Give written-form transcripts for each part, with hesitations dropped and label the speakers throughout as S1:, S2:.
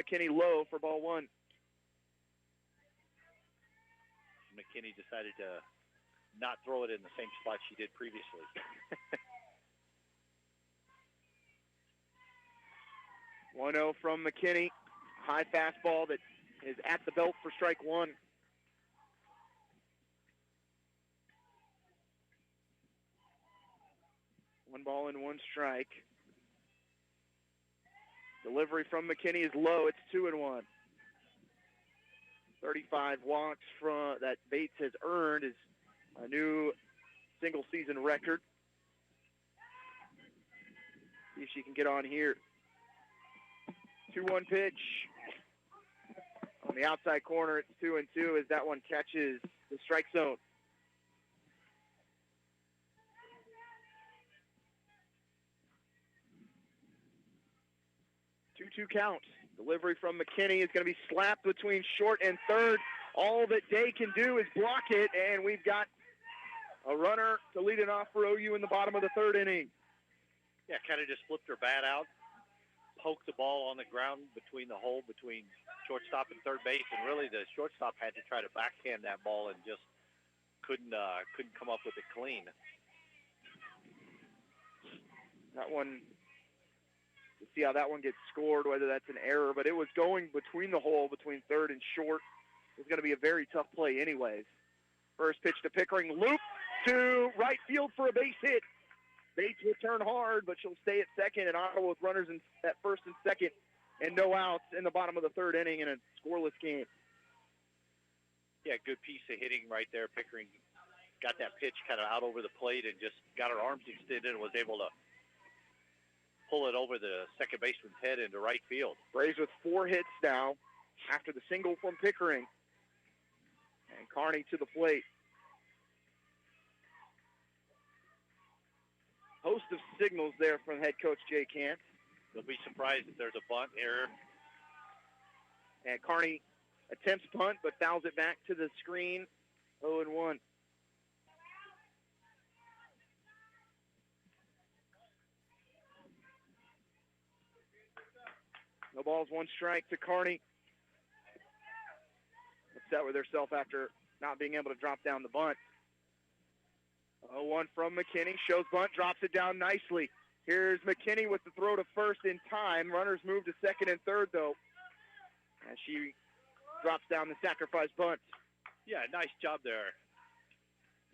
S1: McKinney low for ball one.
S2: McKinney decided to not throw it in the same spot she did previously.
S1: 1-0 from McKinney. High fastball that is at the belt for strike one. One ball and one strike. Delivery from McKinney is low. It's 2-1. 35 walks from that Bates has earned is a new single-season record. See if she can get on here. 2-1 pitch. On the outside corner, it's 2-2 as that one catches the strike zone. 2-2 count. Delivery from McKinney is going to be slapped between short and third. All that Day can do is block it, and we've got a runner to lead it off for OU in the bottom of the third inning.
S2: Yeah, kind of just flipped her bat out, poked the ball on the ground between the hole between shortstop and third base, and really the shortstop had to try to backhand that ball and just couldn't come up with it clean.
S1: That one, to see how that one gets scored, whether that's an error, but it was going between the hole, between third and short. It's going to be a very tough play anyways. First pitch to Pickering, loop to right field for a base hit. Bates will turn hard, but she'll stay at second, and Ottawa with runners at first and second and no outs in the bottom of the third inning in a scoreless game.
S2: Yeah, good piece of hitting right there. Pickering got that pitch kind of out over the plate and just got her arms extended and was able to pull it over the second baseman's head into right field.
S1: Braves with 4 hits now after the single from Pickering. And Carney to the plate. Host of signals there from head coach Jay Kant.
S2: They'll be surprised if there's a bunt error.
S1: And Carney attempts punt, but fouls it back to the screen. 0-1. No balls, 1 strike to Carney. Upset with herself after not being able to drop down the bunt. 0-1 from McKinney. Shows bunt, drops it down nicely. Here's McKinney with the throw to first in time. Runners move to second and third, though, as she drops down the sacrifice bunt.
S2: Yeah, nice job there.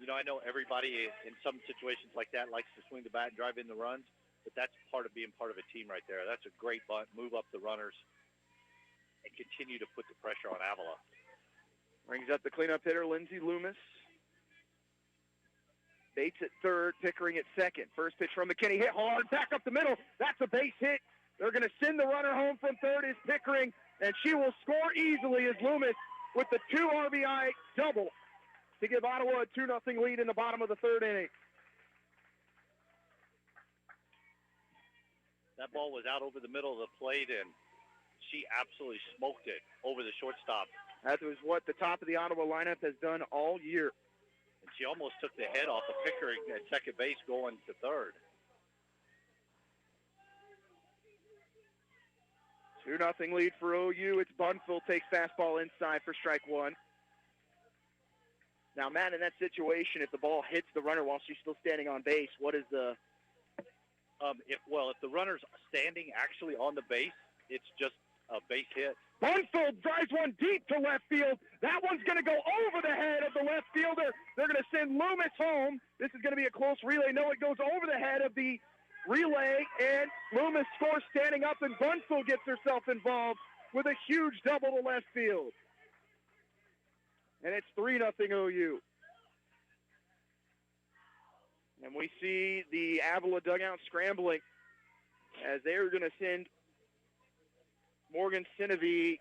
S2: You know, I know everybody in some situations like that likes to swing the bat and drive in the runs, but that's part of being part of a team right there. That's a great bunt. Move up the runners and continue to put the pressure on Avila.
S1: Brings up the cleanup hitter, Lindsay Loomis. Bates at third, Pickering at second. First pitch from McKinney, hit hard, back up the middle. That's a base hit. They're going to send the runner home from third is Pickering, and she will score easily as Loomis with the 2 RBI double to give Ottawa a 2-0 lead in the bottom of the third inning.
S2: That ball was out over the middle of the plate, and she absolutely smoked it over the shortstop.
S1: That was what the top of the Ottawa lineup has done all year.
S2: And she almost took the head off of Pickering at second base going to third.
S1: 2-0 lead for OU. It's Bunfield takes fastball inside for strike one. Now, Matt, in that situation, if the ball hits the runner while she's still standing on base, what is the...
S2: If the runner's standing actually on the base, it's just a base hit.
S1: Bunfield drives one deep to left field. That one's going to go over the head of the left fielder. They're going to send Loomis home. This is going to be a close relay. No, it goes over the head of the relay, and Loomis scores standing up, and Bunfield gets herself involved with a huge double to left field. And it's 3-0 OU. And we see the Avila dugout scrambling as they're going to send Morgan Sinevy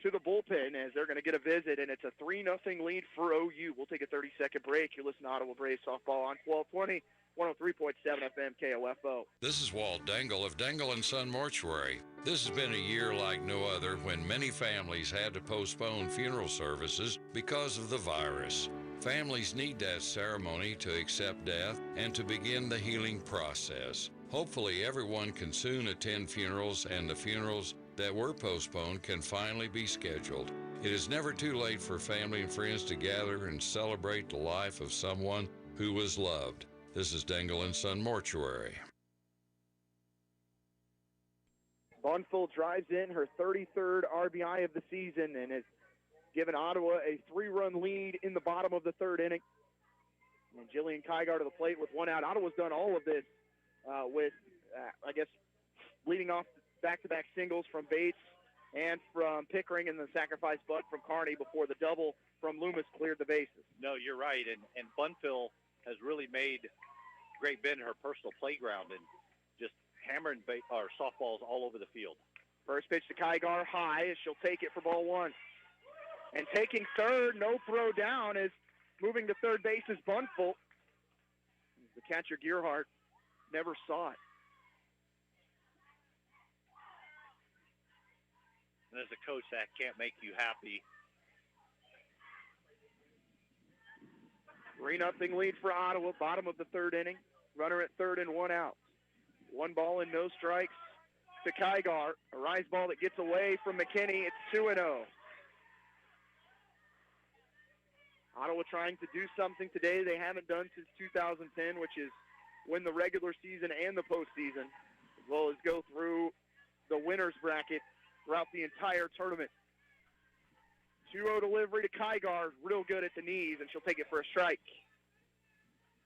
S1: to the bullpen as they're going to get a visit, and it's a 3-0 lead for OU. We'll take a 30-second break. You're listening to Ottawa Braves Softball on 1220, 103.7 FM KOFO.
S3: This is Walt Dangle of Dangle & Son Mortuary. This has been a year like no other when many families had to postpone funeral services because of the virus. Families need that ceremony to accept death and to begin the healing process. Hopefully everyone can soon attend funerals and the funerals that were postponed can finally be scheduled. It is never too late for family and friends to gather and celebrate the life of someone who was loved. This is Dangle & Son Mortuary.
S1: Bunfield drives in her 33rd RBI of the season and has given Ottawa a 3-run lead in the bottom of the third inning. And Jillian Kygar to the plate with one out. Ottawa's done all of this with, leading off back-to-back singles from Bates and from Pickering and the sacrifice bunt from Kearney before the double from Loomis cleared the bases.
S2: No, you're right. And Bunfield has really made Great Bend her personal playground and just hammering softballs all over the field.
S1: First pitch to Kygar high as she'll take it for ball one. And taking third, no throw down, is moving to third base is Bunfield. The catcher Gearhart never saw it.
S2: And as a coach, that can't make you happy.
S1: 3-0 lead for Ottawa, bottom of the third inning. Runner at third and one out. 1 ball and no strikes to Kygar. A rise ball that gets away from McKinney. It's 2-0. Ottawa trying to do something today they haven't done since 2010, which is win the regular season and the postseason, as well as go through the winner's bracket throughout the entire tournament. 2-0 delivery to Kygar, real good at the knees, and she'll take it for a strike.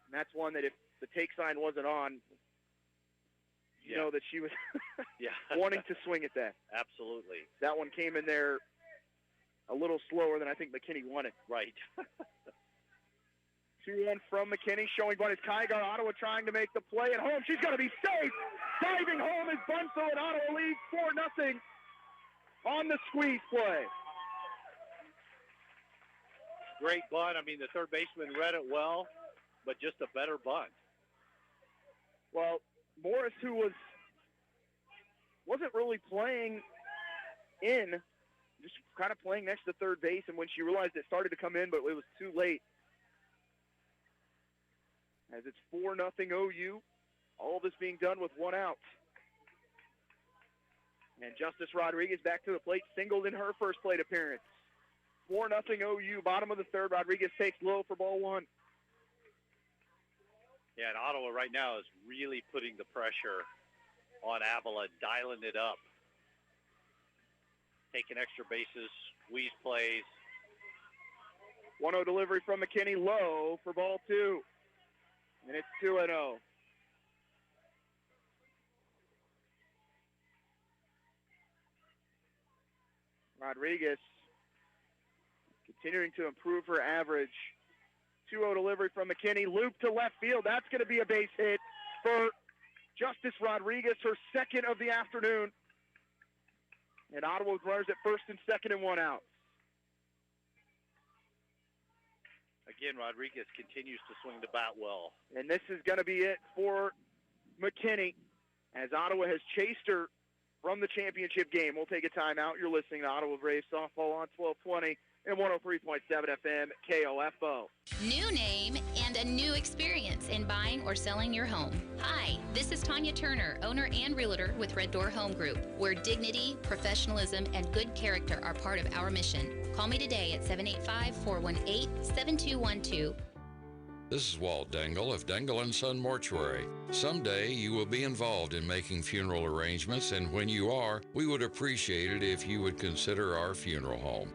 S1: And that's one that if the take sign wasn't on, you know that she was wanting to swing at that.
S2: Absolutely.
S1: That one came in there a little slower than I think McKinney wanted.
S2: Right.
S1: 2-1 from McKinney, showing bunt is Kygar. Ottawa trying to make the play at home. She's going to be safe. Diving home is Bunfield, and Ottawa leads 4-0 on the squeeze play.
S2: Great bunt. I mean, the third baseman read it well, but just a better bunt.
S1: Well, Morris, who wasn't really playing in, just kind of playing next to third base, and when she realized it started to come in, but it was too late. As it's 4-0 OU, all this being done with one out. And Justice Rodriguez back to the plate, singled in her first plate appearance. 4-0 OU, bottom of the third. Rodriguez takes low for ball one.
S2: Yeah, and Ottawa right now is really putting the pressure on Avila, dialing it up. Taking extra bases, squeeze plays.
S1: 1-0 delivery from McKinney, low for ball two. And it's 2-0. Rodriguez continuing to improve her average. 2-0 delivery from McKinney. Loop to left field. That's going to be a base hit for Justice Rodriguez, her second of the afternoon. And Ottawa runners at first and second and one out.
S2: Again, Rodriguez continues to swing the bat well.
S1: And this is going to be it for McKinney as Ottawa has chased her from the championship game. We'll take a timeout. You're listening to Ottawa Braves Softball on 1220 and 103.7 FM KOFO.
S4: New name and a new experience in buying or selling your home. Hi, this is Tanya Turner, owner and realtor with Red Door Home Group, where dignity, professionalism, and good character are part of our mission. Call me today at 785-418-7212.
S3: This is Walt Dangle of Dangle & Son Mortuary. Someday you will be involved in making funeral arrangements, and when you are, we would appreciate it if you would consider our funeral home.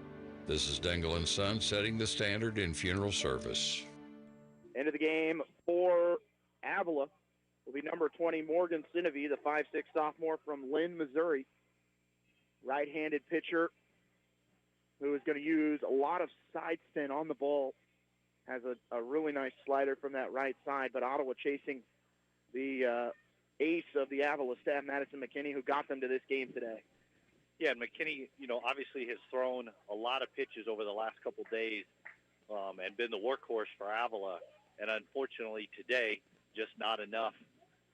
S3: This is Dangle & Son setting the standard in funeral service.
S1: End of the game for Avila will be number 20, Morgan Sinovy, the 5'6" sophomore from Lynn, Missouri. Right-handed pitcher who is going to use a lot of side spin on the ball. Has a really nice slider from that right side, but Ottawa chasing the ace of the Avila staff, Madison McKinney, who got them to this game today.
S2: Yeah, and McKinney, obviously has thrown a lot of pitches over the last couple days and been the workhorse for Avila. And unfortunately today, just not enough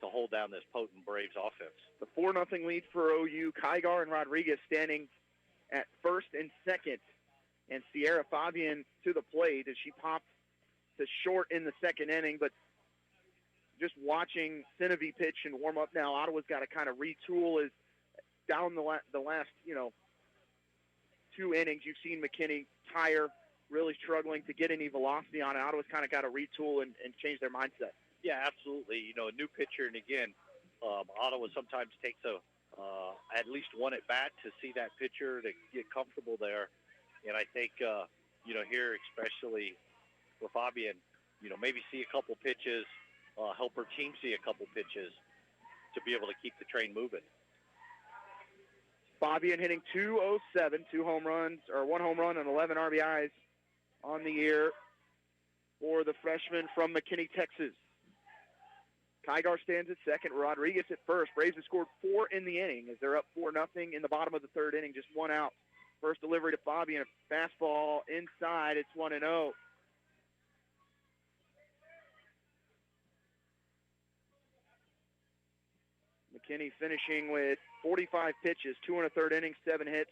S2: to hold down this potent Braves offense.
S1: The 4-0 lead for OU. Kygar and Rodriguez standing at first and second. And Sierra Fabian to the plate as she popped to short in the second inning. But just watching Sinovy pitch and warm up now, Ottawa's got to kind of retool as down the last, 2 innings, you've seen McKinney tire, really struggling to get any velocity on it. Ottawa's kind of got to retool and change their mindset.
S2: Yeah, absolutely. A new pitcher, and again, Ottawa sometimes takes at least one at bat to see that pitcher to get comfortable there. And I think, here especially for Fabian, maybe see a couple pitches, help her team see a couple pitches to be able to keep the train moving.
S1: Fabian hitting .207, 2 home runs, or 1 home run and 11 RBIs on the year for the freshman from McKinney, Texas. Kygar stands at second, Rodriguez at first. Braves have scored 4 in the inning as they're up 4-0 in the bottom of the third inning, just 1 out. First delivery to Fabian, a fastball inside. It's 1-0. McKinney finishing with 45 pitches, 2 in a third inning, 7 hits,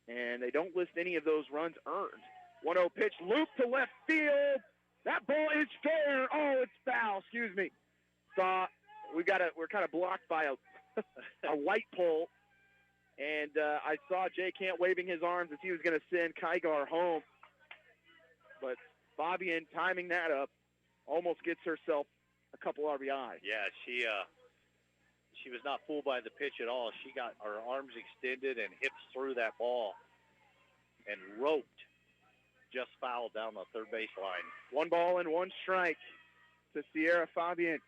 S1: and they don't list any of those runs earned. 1-0 pitch, loop to left field. That ball is fair. Oh, it's foul. Excuse me. We're kind of blocked by a light pole, and I saw Jay Cant waving his arms as he was going to send Kygar home, but Fabian timing that up almost gets herself a couple RBIs.
S2: Yeah, she was not fooled by the pitch at all. She got her arms extended and hips through that ball and roped, just fouled down the third base line. 1 ball and 1 strike to Sierra Fabian.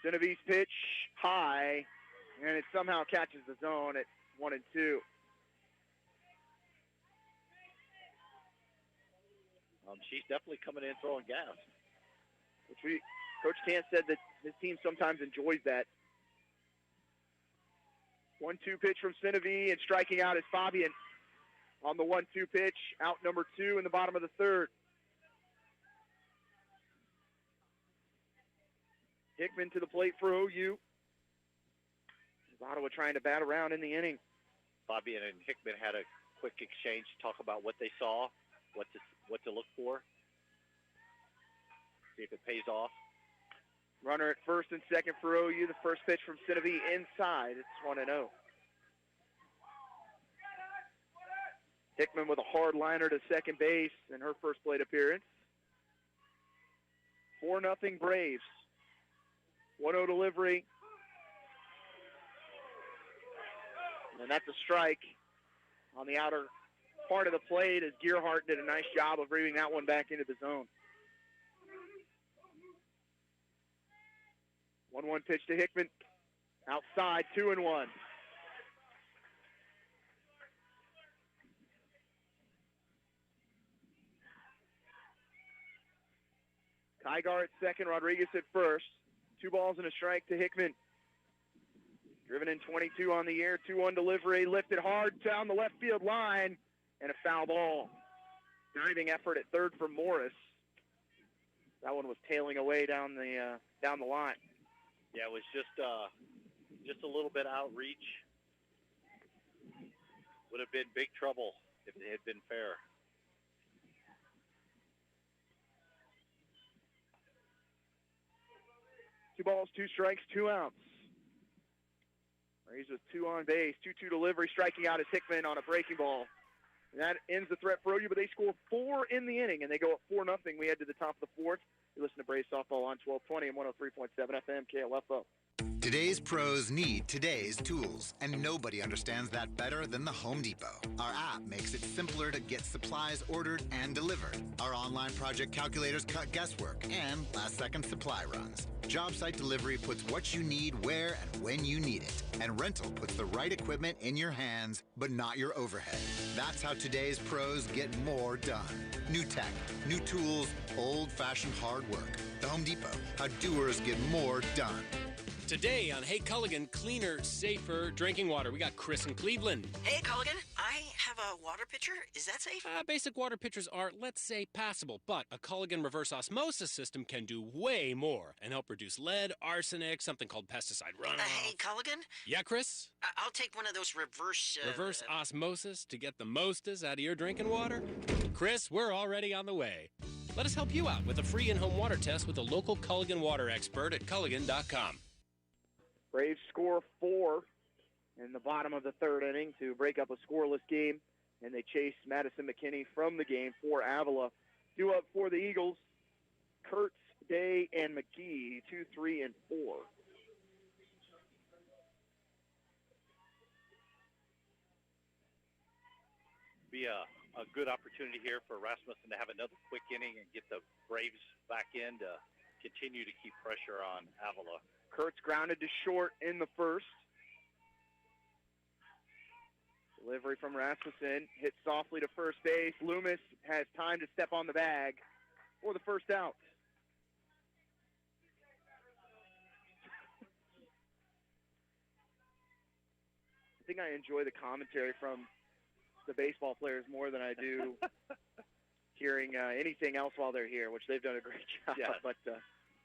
S2: Genevieve pitch high, and it somehow catches the zone at 1-2. She's definitely coming in throwing gas.
S1: Coach Cant said that his team sometimes enjoys that. 1-2 pitch from Genevieve, and striking out is Fabian on the 1-2 pitch, out number 2 in the bottom of the third. Hickman to the plate for OU. Ottawa trying to bat around in the inning.
S2: Fabian and Hickman had a quick exchange to talk about what they saw, what to look for, see if it pays off.
S1: Runner at first and second for OU. The first pitch from Genevieve inside. It's 1-0. Hickman with a hard liner to second base in her first plate appearance. 4-0 Braves. 1-0 delivery. And that's a strike on the outer part of the plate as Gearhart did a nice job of reading that one back into the zone. 1-1 pitch to Hickman. Outside, 2-1. Kygar at second, Rodriguez at first. 2 balls and a strike to Hickman. Driven in 22 on the year, 2-1 delivery, lifted hard down the left field line, and a foul ball. Diving effort at third for Morris. That one was tailing away down the line.
S2: Yeah, it was just a little bit outreach. Would have been big trouble if it had been fair.
S1: Two balls, 2 strikes, 2 outs. Braves with 2 on base, 2-2 delivery, striking out is Hickman on a breaking ball. And that ends the threat for OU, but they score 4 in the inning, and they go up 4-0. We head to the top of the 4th. You listen to Braves Softball on 1220 and 103.7 FM KLFO.
S5: Today's pros need today's tools, and nobody understands that better than the Home Depot. Our app makes it simpler to get supplies ordered and delivered. Our online project calculators cut guesswork and last-second supply runs. Job site delivery puts what you need where and when you need it. And rental puts the right equipment in your hands, but not your overhead. That's how today's pros get more done. New tech, new tools, old-fashioned hard work. The Home Depot, how doers get more done.
S6: Today on Hey Culligan, cleaner, safer drinking water. We got Chris in Cleveland.
S7: Hey Culligan, I have a water pitcher. Is that safe?
S6: Basic water pitchers are, let's say, passable, but a Culligan reverse osmosis system can do way more and help reduce lead, arsenic, something called pesticide runoff.
S7: Hey Culligan?
S6: Yeah, Chris?
S7: I'll take one of those reverse
S6: osmosis to get the mostest out of your drinking water? Chris, we're already on the way. Let us help you out with a free in-home water test with a local Culligan water expert at Culligan.com.
S1: Braves score 4 in the bottom of the third inning to break up a scoreless game, and they chased Madison McKinney from the game for Avila. 2 up for the Eagles, Kurtz, Day, and McGee, 2, 3, and 4.
S2: Be a good opportunity here for Rasmussen to have another quick inning and get the Braves back in to continue to keep pressure on Avila.
S1: Kurtz grounded to short in the first. Delivery from Rasmussen, hit softly to first base. Loomis has time to step on the bag for the first out. I think I enjoy the commentary from the baseball players more than I do hearing anything else while they're here, which they've done a great job.
S2: Yeah.
S1: But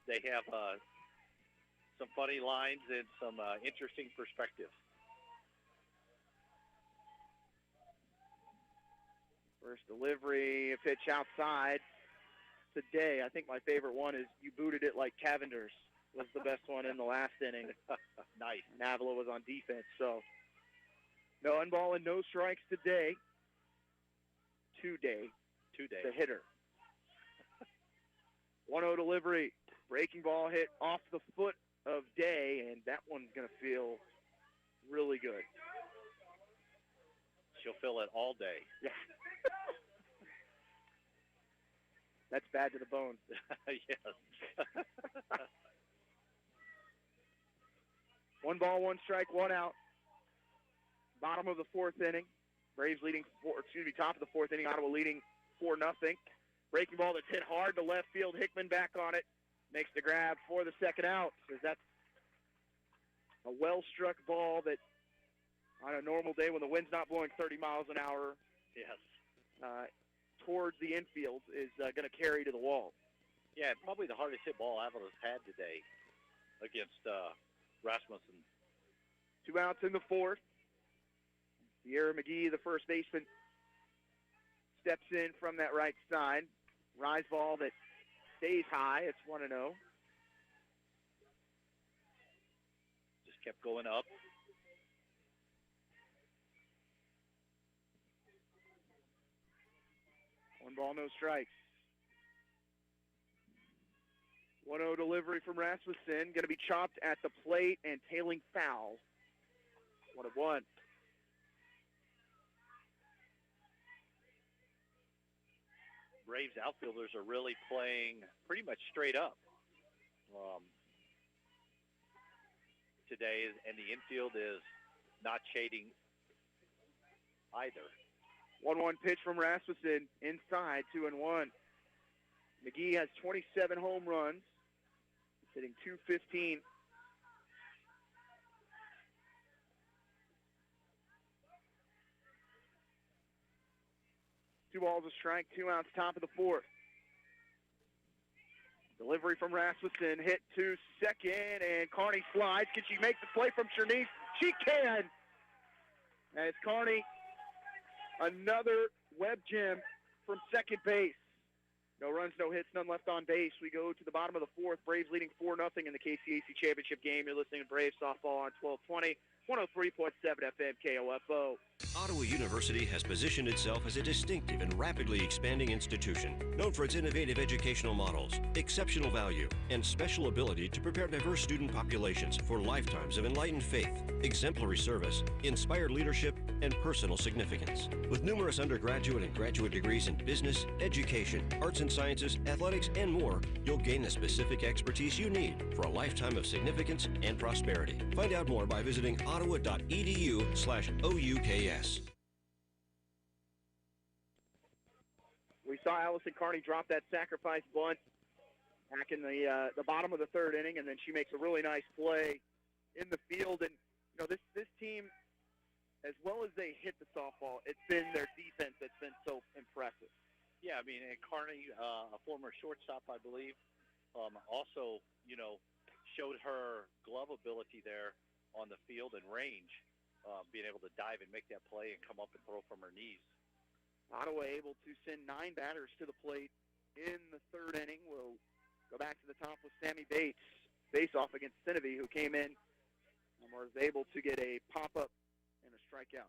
S2: They have some funny lines and some interesting perspectives.
S1: first delivery, a pitch outside. Today, I think my favorite one is "You Booted It Like Cavenders" was the best one in the last inning.
S2: Nice.
S1: And Avila was on defense, so no unball and no strikes today. Today. The hitter. 1-0 delivery. Breaking ball hit off the foot of Day, and that one's going to feel really good.
S2: She'll feel it all day.
S1: Yeah. That's bad to the bone.
S2: Yes.
S1: 1 ball, 1 strike, 1 out. Bottom of the fourth inning. Braves leading, top of the fourth inning. Ottawa leading 4-0. Breaking ball that's hit hard to left field. Hickman back on it. Makes the grab for the second out. Because that's a well-struck ball that on a normal day when the wind's not blowing 30 miles an hour,
S2: Yes.
S1: Towards the infield is going to carry to the wall.
S2: Yeah, probably the hardest hit ball Avila's had today against Rasmussen.
S1: 2 outs in the fourth. Sierra McGee, the first baseman, steps in from that right side. Rise ball that stays high. It's 1-0.
S2: Just kept going up.
S1: One ball, no strikes. 1-0 delivery from Rasmussen. Going to be chopped at the plate and tailing foul. 1-1.
S2: Braves outfielders are really playing pretty much straight up today, and the infield is not shading either.
S1: 1-1 pitch from Rasmussen inside, 2-1. McGee has 27 home runs. He's hitting .215. Two balls, a strike, 2 outs, top of the fourth. Delivery from Rasmussen, hit to second, and Carney slides. Can she make the play from Chernice? She can! As Carney, another web gem from second base. No runs, no hits, none left on base. We go to the bottom of the fourth. Braves leading 4-0 in the KCAC Championship game. You're listening to Braves Softball on 1220. 103.7 FM KOFO.
S8: Ottawa University has positioned itself as a distinctive and rapidly expanding institution, known for its innovative educational models, exceptional value, and special ability to prepare diverse student populations for lifetimes of enlightened faith, exemplary service, inspired leadership, and personal significance. With numerous undergraduate and graduate degrees in business, education, arts and sciences, athletics, and more, you'll gain the specific expertise you need for a lifetime of significance and prosperity. Find out more by visiting ottawa.edu/OUKS.
S1: We saw Allison Carney drop that sacrifice bunt back in the bottom of the third inning, and then she makes a really nice play in the field. And you know, this team, as well as they hit the softball, it's been their defense that's been so impressive.
S2: Yeah, I mean, and Carney, a former shortstop, I believe, also, you know, showed her glove ability there on the field and range, being able to dive and make that play and come up and throw from her knees.
S1: Ottawa able to send 9 batters to the plate in the third inning. We'll go back to the top with Sammy Bates, face-off against Sinevi, who came in and was able to get a pop-up strikeout.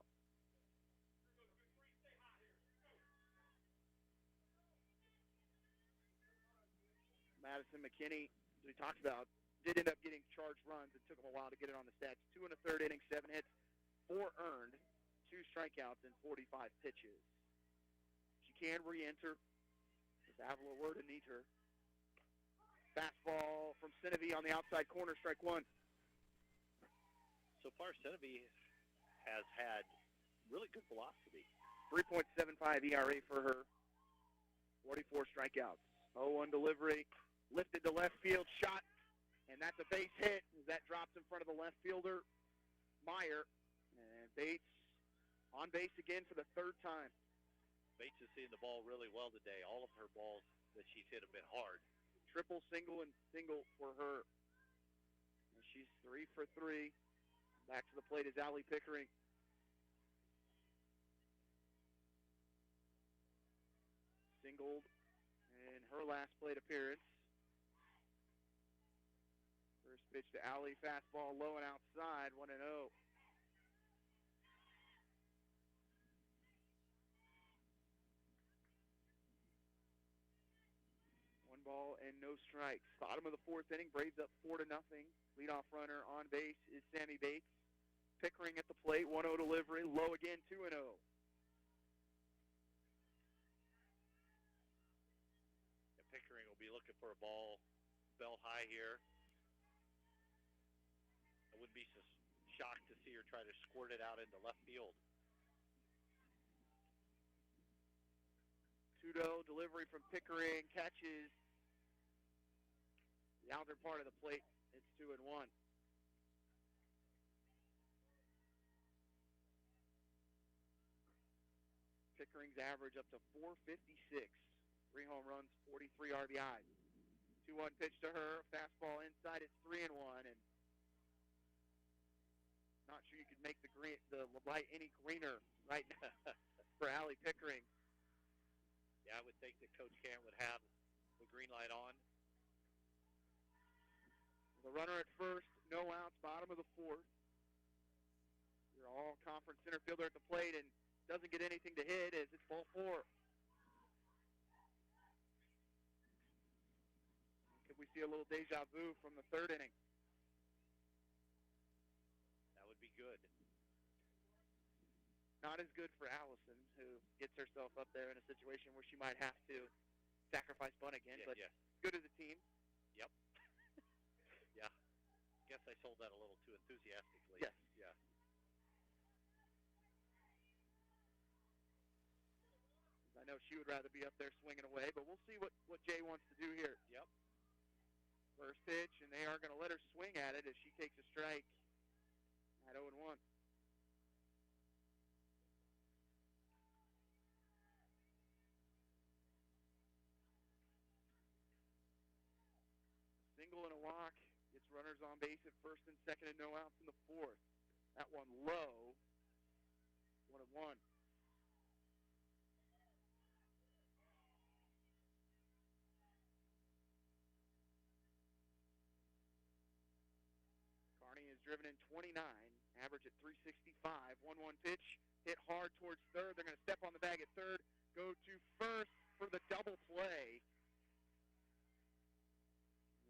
S1: Madison McKinney, as we talked about, did end up getting charged runs. It took him a while to get it on the stats. 2 in the third inning, 7 hits, 4 earned, 2 strikeouts, and 45 pitches. She can re-enter if Avila were to need her. Fastball from Sinevi on the outside corner, strike one.
S2: So far, Sinevi has had really good velocity.
S1: 3.75 ERA for her. 44 strikeouts. 0-1 delivery. Lifted to left field, shot, and that's a base hit as that drops in front of the left fielder, Meyer. And Bates on base again for the third time.
S2: Bates is seeing the ball really well today. All of her balls that she's hit have been hard.
S1: Triple, single, and single for her. And she's 3 for 3. Back to the plate is Allie Pickering. Singled in her last plate appearance. First pitch to Allie, fastball low and outside, 1-0. One ball and no strikes. Bottom of the fourth inning, Braves up 4-0. Leadoff runner on base is Sammy Bates. Pickering at the plate, 1-0 delivery, low again, 2-0.
S2: Pickering will be looking for a ball belt high here. I wouldn't be so shocked to see her try to squirt it out into left field.
S1: 2-0 delivery from Pickering, catches the outer part of the plate. It's 2-1. Pickering's average up to 456. 3 home runs, 43 RBIs. 2-1 pitch to her. Fastball inside. It's 3-1, and not sure you could make the light any greener right now for Allie Pickering.
S2: Yeah, I would think that Coach Kent would have the green light on.
S1: The runner at first, no outs, bottom of the fourth. Your all-conference center fielder at the plate and doesn't get anything to hit as it's ball 4. Could we see a little deja vu from the third inning?
S2: That would be good.
S1: Not as good for Allison, who gets herself up there in a situation where she might have to sacrifice bunt again, but good as a team.
S2: Yep. Yeah. Guess I sold that a little too enthusiastically.
S1: Yes.
S2: Yeah.
S1: I know she would rather be up there swinging away, but we'll see what Jay wants to do here.
S2: Yep.
S1: First pitch, and they are going to let her swing at it as she takes a strike at 0-1. Single and a walk. Gets runners on base at first and second and no outs in the fourth. That one low. 1-1. Carney has driven in 29, average at 365. 1-1 pitch, hit hard towards third. They're going to step on the bag at third, go to first for the double play.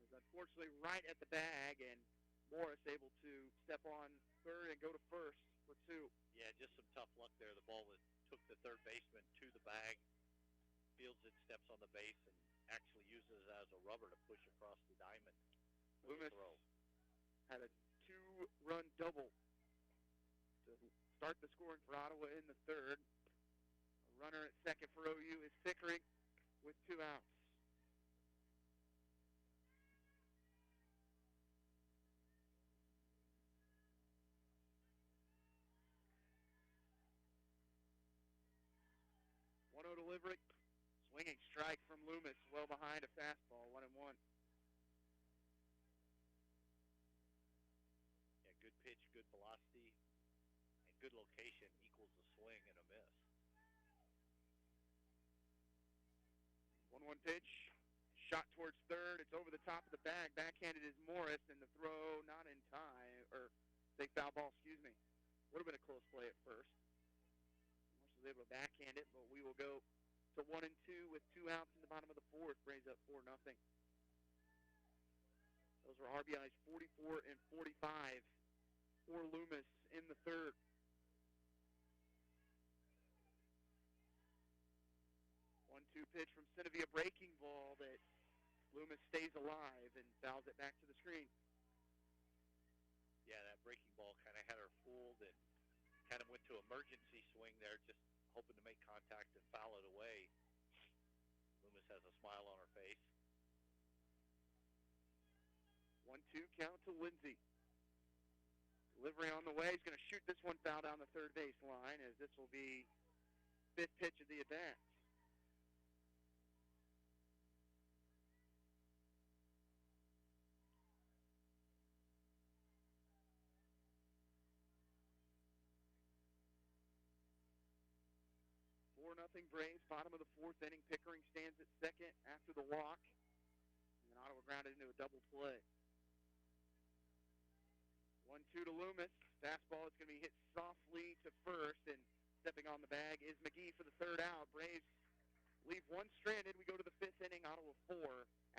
S1: It was unfortunately right at the bag, and Morris able to step on third and go to first for 2.
S2: Yeah, just some tough luck there. The ball took the third baseman to the bag, fields it, steps on the base, and actually uses it as a rubber to push across the diamond.
S1: Loomis had a 2-run double to start the scoring for Ottawa in the third. A runner at second for OU is Pickering with 2 outs. One-0 delivery. Swinging strike from Loomis, well behind a fastball, 1-1.
S2: Good pitch, good velocity, and good location equals a swing and a miss.
S1: 1-1 pitch, shot towards third. It's over the top of the bag. Backhanded is Morris, and the throw not in time, or they foul ball, excuse me. Would have been a close play at first. Morris was able to backhand it, but we will go to 1-2 with 2 outs in the bottom of the fourth. Braves up 4-0. Those were RBIs 44 and 45 for Loomis in the third. One-two pitch from Cinevia, breaking ball that Loomis stays alive and fouls it back to the screen.
S2: Yeah, that breaking ball kind of had her fooled and kind of went to emergency swing there, just hoping to make contact and foul it away. Loomis has a smile on her face.
S1: 1-2 count to Lindsay. Delivery on the way. He's going to shoot this one foul down the third base line, as this will be fifth pitch of the at-bat. Nothing Braves, bottom of the fourth inning. Pickering stands at second after the walk. And then Ottawa grounded into a double play. 1-2 to Loomis. Fastball is going to be hit softly to first, and stepping on the bag is McGee for the third out. Braves leave one stranded. We go to the fifth inning. Ottawa 4,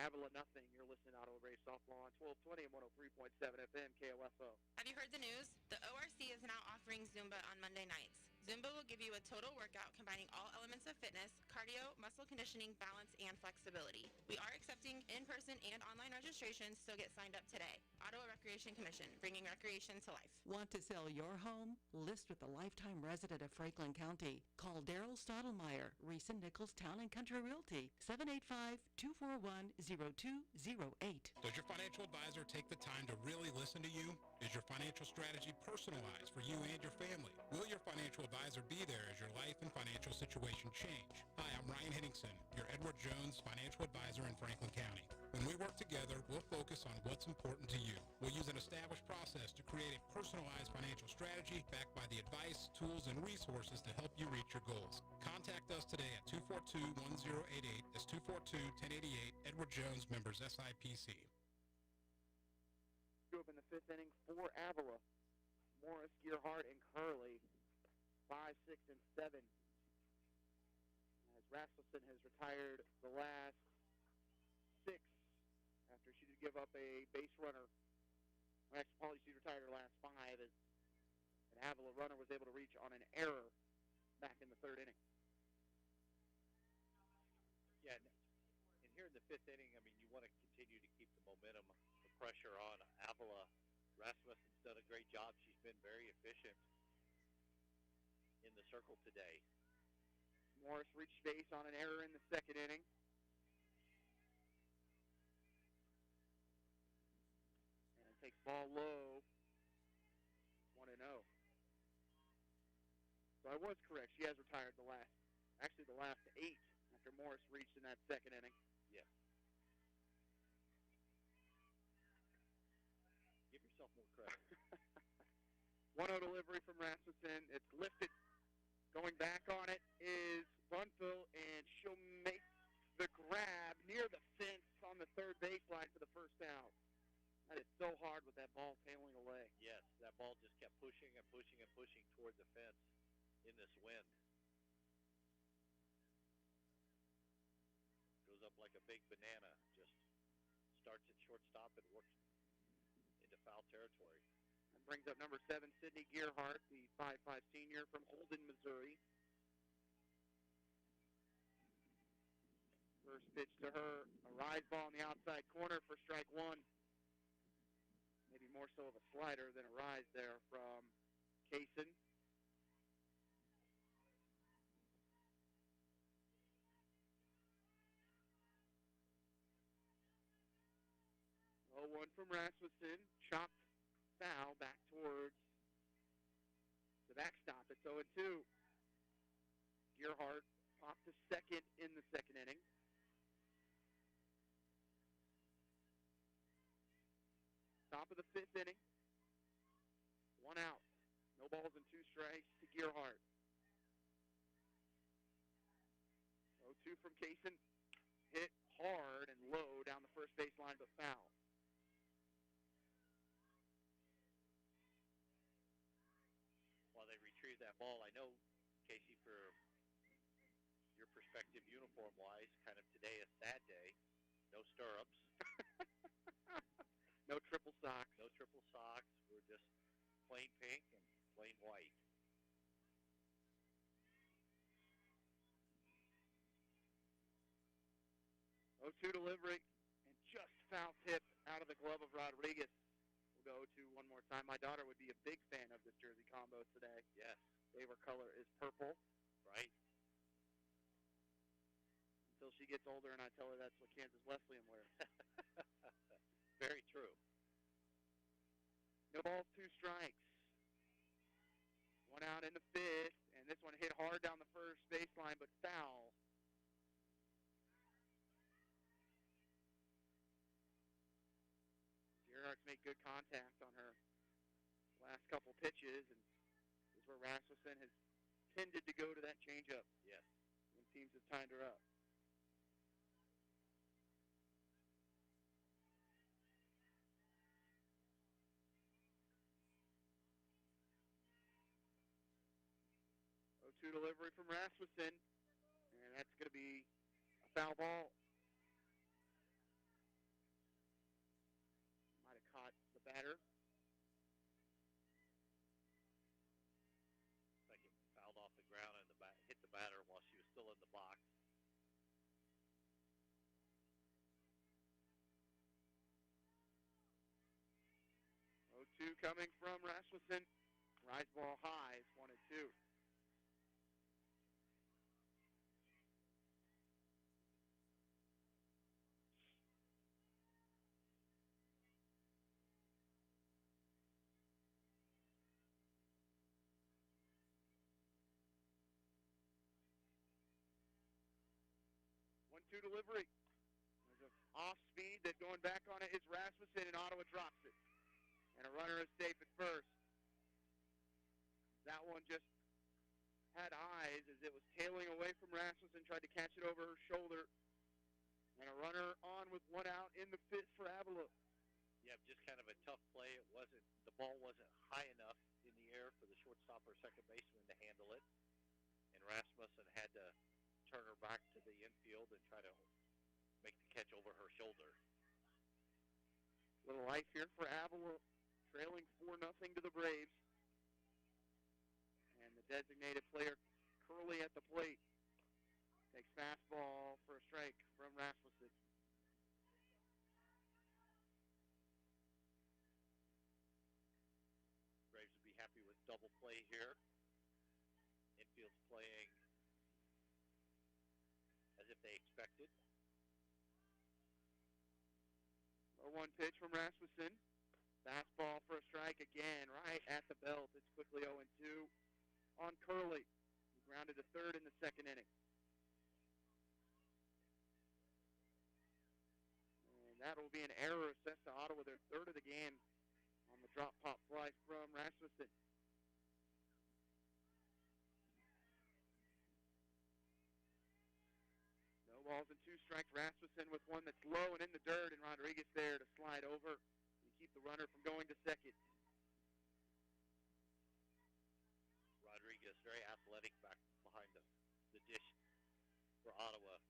S1: Avila nothing. You're listening to Ottawa Braves Softball on 1220 and 103.7 FM KOFO.
S9: Have you heard the news? The ORC is now offering Zumba on Monday nights. Zumba will give you a total workout combining all elements of fitness, cardio, muscle conditioning, balance, and flexibility. We are accepting in-person and online registrations, so get signed up today. Ottawa Recreation Commission, bringing recreation to life.
S10: Want to sell your home? List with a lifetime resident of Franklin County. Call Daryl Stottlemyre, Reese and Nichols Town and Country Realty, 785-241-0208.
S11: Does your financial advisor take the time to really listen to you? Is your financial strategy personalized for you and your family? Will your financial advisor be there as your life and financial situation change? Hi, I'm Ryan Henningsen, your Edward Jones financial advisor in Franklin County. When we work together, we'll focus on what's important to you. We'll use an established process to create a personalized financial strategy backed by the advice, tools, and resources to help you reach your goals. Contact us today at 242-1088. That's 242-1088, Edward Jones, members SIPC.
S1: Up in the fifth inning for Avila. Morris, Gearhart, and Curley, 5, 6, and 7. As Rasmussen has retired the last 6 after she did give up a base runner. Actually, she retired her last 5 as an Avila runner was able to reach on an error back in the third inning.
S2: Yeah, and here in the fifth inning, I mean, you want to continue to keep the momentum, the pressure on Avila. Rasmussen's done a great job. She's been very efficient in the circle today.
S1: Morris reached base on an error in the second inning. And takes ball low. 1-0. So I was correct. She has retired the last 8 after Morris reached in that second inning.
S2: Yeah. Give yourself more credit.
S1: 1-0 delivery from Rasmussen. It's lifted. Going back on it is Bunfill, and she'll make the grab near the fence on the third baseline for the first out. That is so hard with that ball tailing away.
S2: Yes, that ball just kept pushing and pushing and pushing toward the fence in this wind. Goes up like a big banana. Just starts at shortstop and works into foul territory.
S1: That brings up number 7, Sydney Gearhart, the 5'5" senior from Holden, Missouri. First pitch to her, a rise ball in the outside corner for strike 1. Maybe more so of a slider than a rise there from Kaysen. One from Rasmussen, chopped foul back towards the backstop. It's 0-2. Gearhart popped to second in the second inning. Top of the fifth inning. 1 out. No balls and 2 strikes to Gearhart. 0-2 from Kaysen. Hit hard and low down the first baseline, but foul.
S2: that ball. I know, Casey, for your perspective, uniform-wise, kind of today a sad day. No stirrups.
S1: No triple socks.
S2: No triple socks. We're just plain pink and plain white.
S1: Oh, 2 delivery, and just foul tip out of the glove of Rodriguez. We'll go to one more time. My daughter would be a big fan of this jersey combo today.
S2: Yes.
S1: Favorite color is purple.
S2: Right.
S1: Until she gets older and I tell her that's what Kansas Wesleyan wears.
S2: Very true.
S1: No balls, 2 strikes. One out in the 5th, and this one hit hard down the first baseline, but foul. Gerhardt's made good contact on her last couple pitches, and this is where Rasmussen has tended to go to that changeup.
S2: Yes.
S1: When teams have timed her up. Oh, 2 delivery from Rasmussen, and that's going to be a foul ball. Might have caught the batter.
S2: I think it fouled off the ground and hit the batter while she was still in the box.
S1: Oh, 2 coming from Rasmussen. Rise ball high. It's 1-2. One-two delivery. There's an off speed that going back on it is Rasmussen, and Ottawa drops it. And a runner is safe at first. That one just had eyes as it was tailing away from Rasmussen, tried to catch it over her shoulder. And a runner on with 1 out in the 5th for Avila.
S2: Yeah, just kind of a tough play. The ball wasn't high enough in the air for the shortstop or second baseman to handle it. And Rasmussen had to turn her back to the infield and try to make the catch over her shoulder.
S1: Little life here for Avila, trailing 4-0 to the Braves. And the designated player, Curley, at the plate. Takes fastball for a strike from Rasmussen.
S2: Braves would be happy with double play here. Infield's playing as if they expected.
S1: 0-1 pitch from Rasmussen. Fastball for a strike again, right at the belt. It's quickly 0-2 on Curley. He grounded to third in the second inning. And that will be an error assessed to Ottawa, their third of the game on the drop pop fly from Rasmussen. No balls and 2 strikes. Rasmussen with one that's low and in the dirt, and Rodriguez there to slide over and keep the runner from going to second.
S2: Rodriguez, very athletic back behind the dish for Ottawa.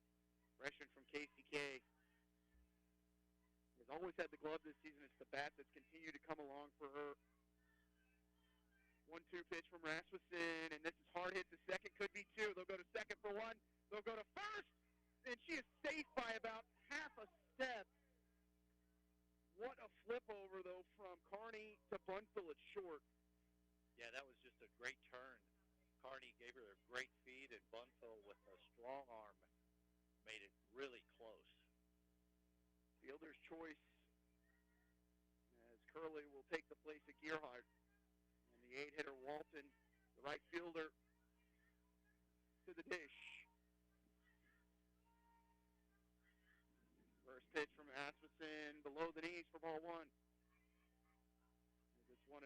S1: Freshman from KCK. Has always had the glove this season. It's the bat that's continued to come along for her. 1-2 pitch from Rasmussen, and this is hard hit to second. Could be 2. They'll go to second for 1. They'll go to first, and she is safe by about half a step. What a flip over, though, from Kearney to Bunfill at short.
S2: Yeah, that was just a great turn. Kearney gave her a great feed, and Bunfill with a strong arm made it really close.
S1: Fielder's choice as Curley will take the place of Gearhart. And the 8-hitter Walton, the right fielder, to the dish. First pitch from Asmussen below the knees for ball 1. It's 1-0.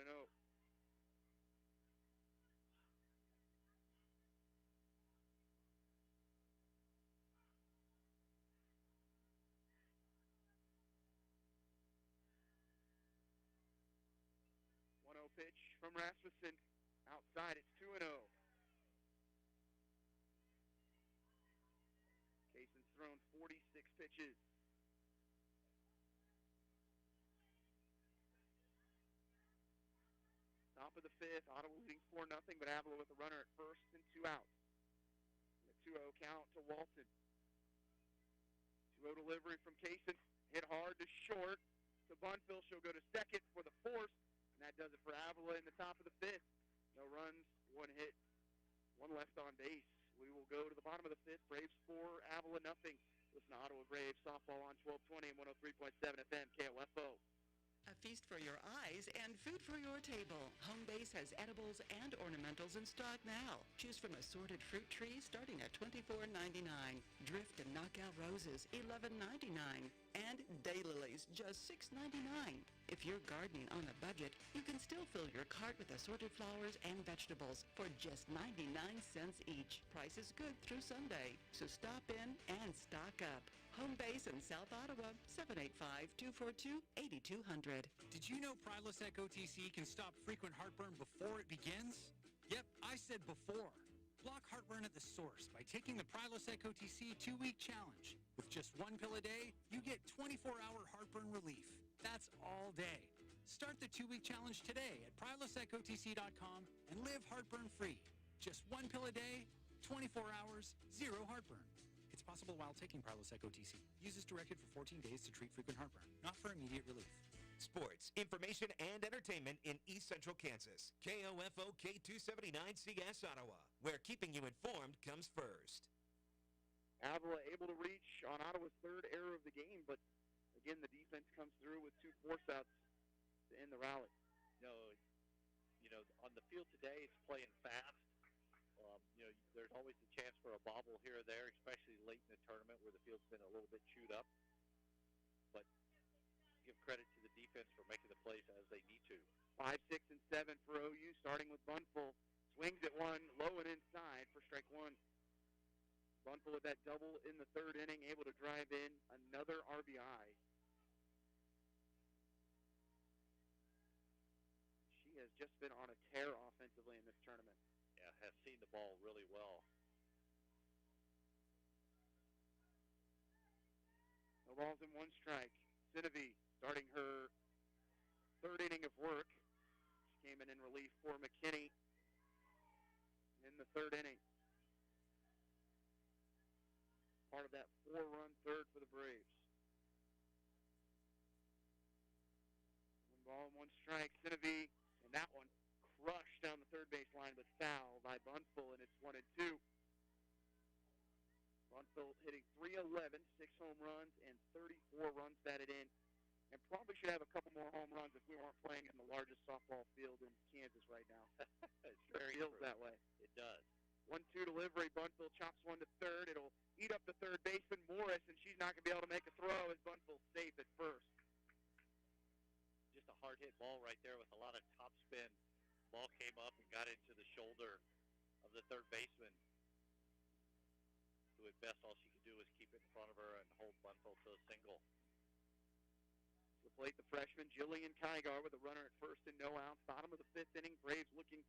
S1: Pitch from Rasmussen. Outside, it's 2-0. pitches. Top of the fifth, Ottawa leading 4-0, but Avila with a runner at first and 2 outs. A 2-0 count to Walton. 2-0 delivery from Kaysen. Hit hard to short. To Bunfill. She'll go to second for the force, and that does it for Avila in the top of the fifth. No runs, 1 hit, 1 left on base. We will go to the bottom of the fifth. Braves 4, Avila nothing. Listen to Ottawa Braves softball on 1220 and 103.7 FM KOFO.
S10: A feast for your eyes and food for your table. Home Base has edibles and ornamentals in stock now. Choose from assorted fruit trees starting at $24.99. Drift and knockout roses, $11.99. And daylilies, just $6.99. If you're gardening on a budget, you can still fill your cart with assorted flowers and vegetables for just 99 cents each. Price is good through Sunday, so stop in and stock up. Home Base in South Ottawa, 785-242-8200.
S12: Did you know Prilosec OTC can stop frequent heartburn before it begins? Yep, I said before. Block heartburn at the source by taking the Prilosec OTC 2-week challenge. With just 1 pill a day, you get 24-hour heartburn relief. That's all day. Start the 2-week challenge today at prilosecotc.com and live heartburn-free. Just 1 pill a day, 24 hours, 0 heartburn. It's possible while taking Prilosec OTC. Use as directed for 14 days to treat frequent heartburn, not for immediate relief.
S13: Sports, information, and entertainment in East Central Kansas. KOFO K279CS Ottawa, where keeping you informed comes first.
S1: Avila able to reach on Ottawa's third error of the game, but again, the defense comes through with 2 force outs to end the rally.
S2: On the field today, it's playing fast. There's always a chance for a bobble here or there, especially late in the tournament where the field's been a little bit chewed up. But give credit to the defense for making the plays as they need to.
S1: 5, 6, and 7 for OU, starting with Bunfull. Swings at one, low and inside for strike 1. Bunfull with that double in the third inning, able to drive in another RBI. She has just been on a tear offensively in this tournament.
S2: Yeah, has seen the ball really well.
S1: No balls and 1 strike. Sinevi starting her third inning of work. She came in relief for McKinney in the third inning. Part of that 4-run third for the Braves. 1 ball and 1 strike. Sinevi, and that one crushed down the third base line, but foul by Bunfull, and it's 1-2. Bunfill hitting .311, 6 home runs, and 34 runs batted in, and probably should have a couple more home runs if we weren't playing in the largest softball field in Kansas right now.
S2: It sure
S1: feels that way.
S2: It does.
S1: 1-2 delivery. Bunfill chops one to third. It'll eat up the third baseman, Morris, and she's not going to be able to make a throw as Bunfill's safe at first.
S2: Just a hard-hit ball right there with a lot of top spin. Ball came up and got into the shoulder of the third baseman, who at best all she could do was keep it in front of her and hold Bunfill to a single.
S1: To the plate, the freshman Jillian Kygar with a runner at first and no outs. Bottom of the 5th inning, Braves looking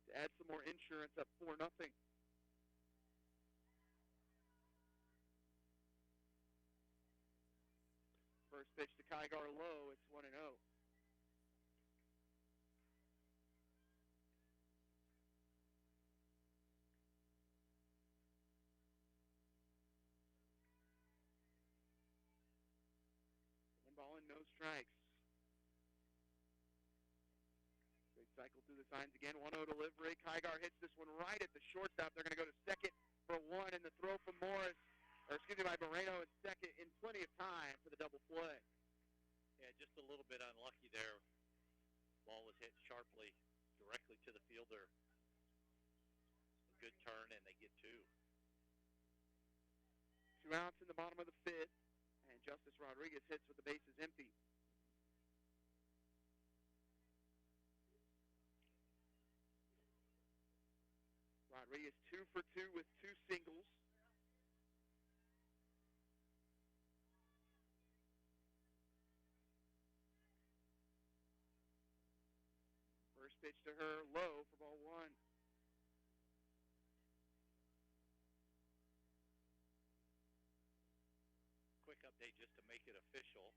S1: to add some more insurance, up 4-0. First pitch to Kygar low, it's 1-0. Ball and no strikes. Great cycle through the signs again. 1-0 delivery. Kygar hits this one right at the shortstop. They're going to go to second for 1, and the throw from Morris, by Moreno in second in plenty of time for the double play.
S2: Yeah, just a little bit unlucky there. Ball was hit sharply directly to the fielder. A good turn, and they get 2.
S1: 2 outs in the bottom of the 5th. And Justice Rodriguez hits with the bases empty. Rodriguez 2 for 2 with 2 singles. First pitch to her, low for ball 1.
S2: Quick wake-up day just to make it official.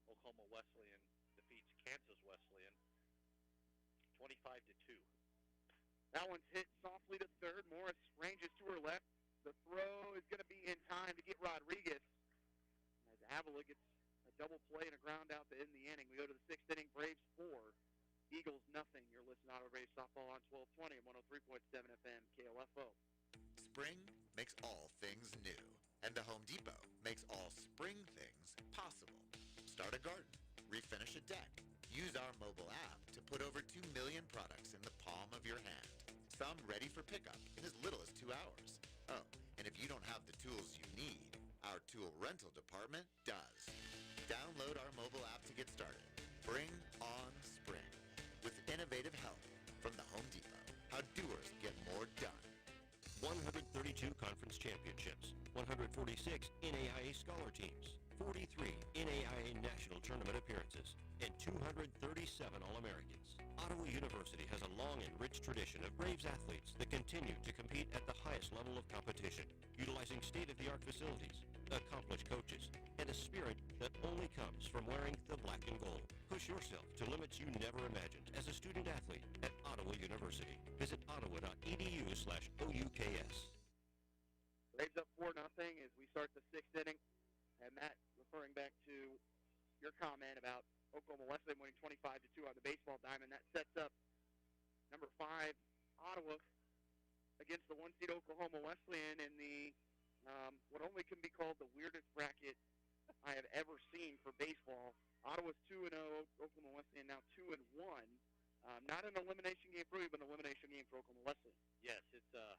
S2: Oklahoma Wesleyan defeats Kansas Wesleyan 25-2.
S1: That one's hit softly to third. Morris ranges to her left. The throw is going to be in time to get Rodriguez as Avila gets a double play and a ground out to end the inning. We go to the sixth inning. Braves 4, Eagles nothing. You're listening to Auto Braves Softball on 1220 and 103.7 FM KOFO.
S5: Spring makes all things new, and the Home Depot makes all spring things possible. Start a garden, refinish a deck. Use our mobile app to put over 2 million products in the palm of your hand. Some ready for pickup in as little as 2 hours. Oh, and if you don't have the tools you need, our tool rental department does. Download our mobile app to get started. Bring on spring with innovative help from the Home Depot. How doers get more done.
S8: 132 conference championships, 146 NAIA scholar teams, 43 NAIA national tournament appearances, and 237 All-Americans. Ottawa University has a long and rich tradition of Braves athletes that continue to compete at the highest level of competition, utilizing state-of-the-art facilities, accomplished coaches, and a spirit that only comes from wearing the black and gold. Push yourself to limits you never imagined as a student athlete at Ottawa University. Visit ottawa.edu/OUKS.
S1: Braves up 4-0 as we start the sixth inning. And Matt, referring back to your comment about Oklahoma Wesleyan winning 25-2 on the baseball diamond, that sets up number 5 Ottawa against the 1-seed Oklahoma Wesleyan in the what only can be called the weirdest bracket I have ever seen for baseball. Ottawa's 2-0, Oklahoma Wesleyan now 2-1. Not an elimination game for you, but an elimination game for Oklahoma Wesleyan.
S2: Yes, it's a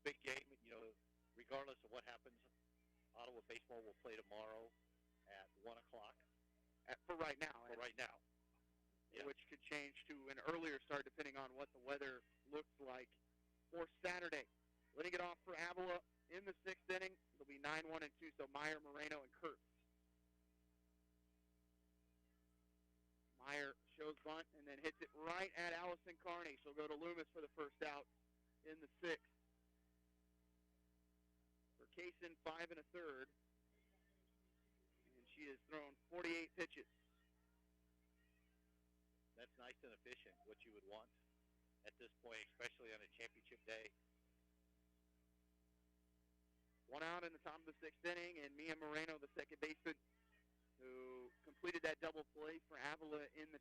S2: big game. You know, regardless of what happens, Ottawa baseball will play tomorrow at 1 o'clock.
S1: For right now.
S2: Yeah.
S1: Which could change to an earlier start depending on what the weather looks like for Saturday. Letting it off for Avila in the sixth inning. It'll be 9-1 and 2, so Meyer, Moreno, and Kurtz. Meyer shows bunt and then hits it right at Allison Carney. She'll go to Loomis for the first out in the sixth. For Kaysen, 5 1/3. And she has thrown 48 pitches.
S2: That's nice and efficient, what you would want at this point, especially on a championship day.
S1: 1 out in the top of the sixth inning, and Mia Moreno, the second baseman, who completed that double play for Avila in the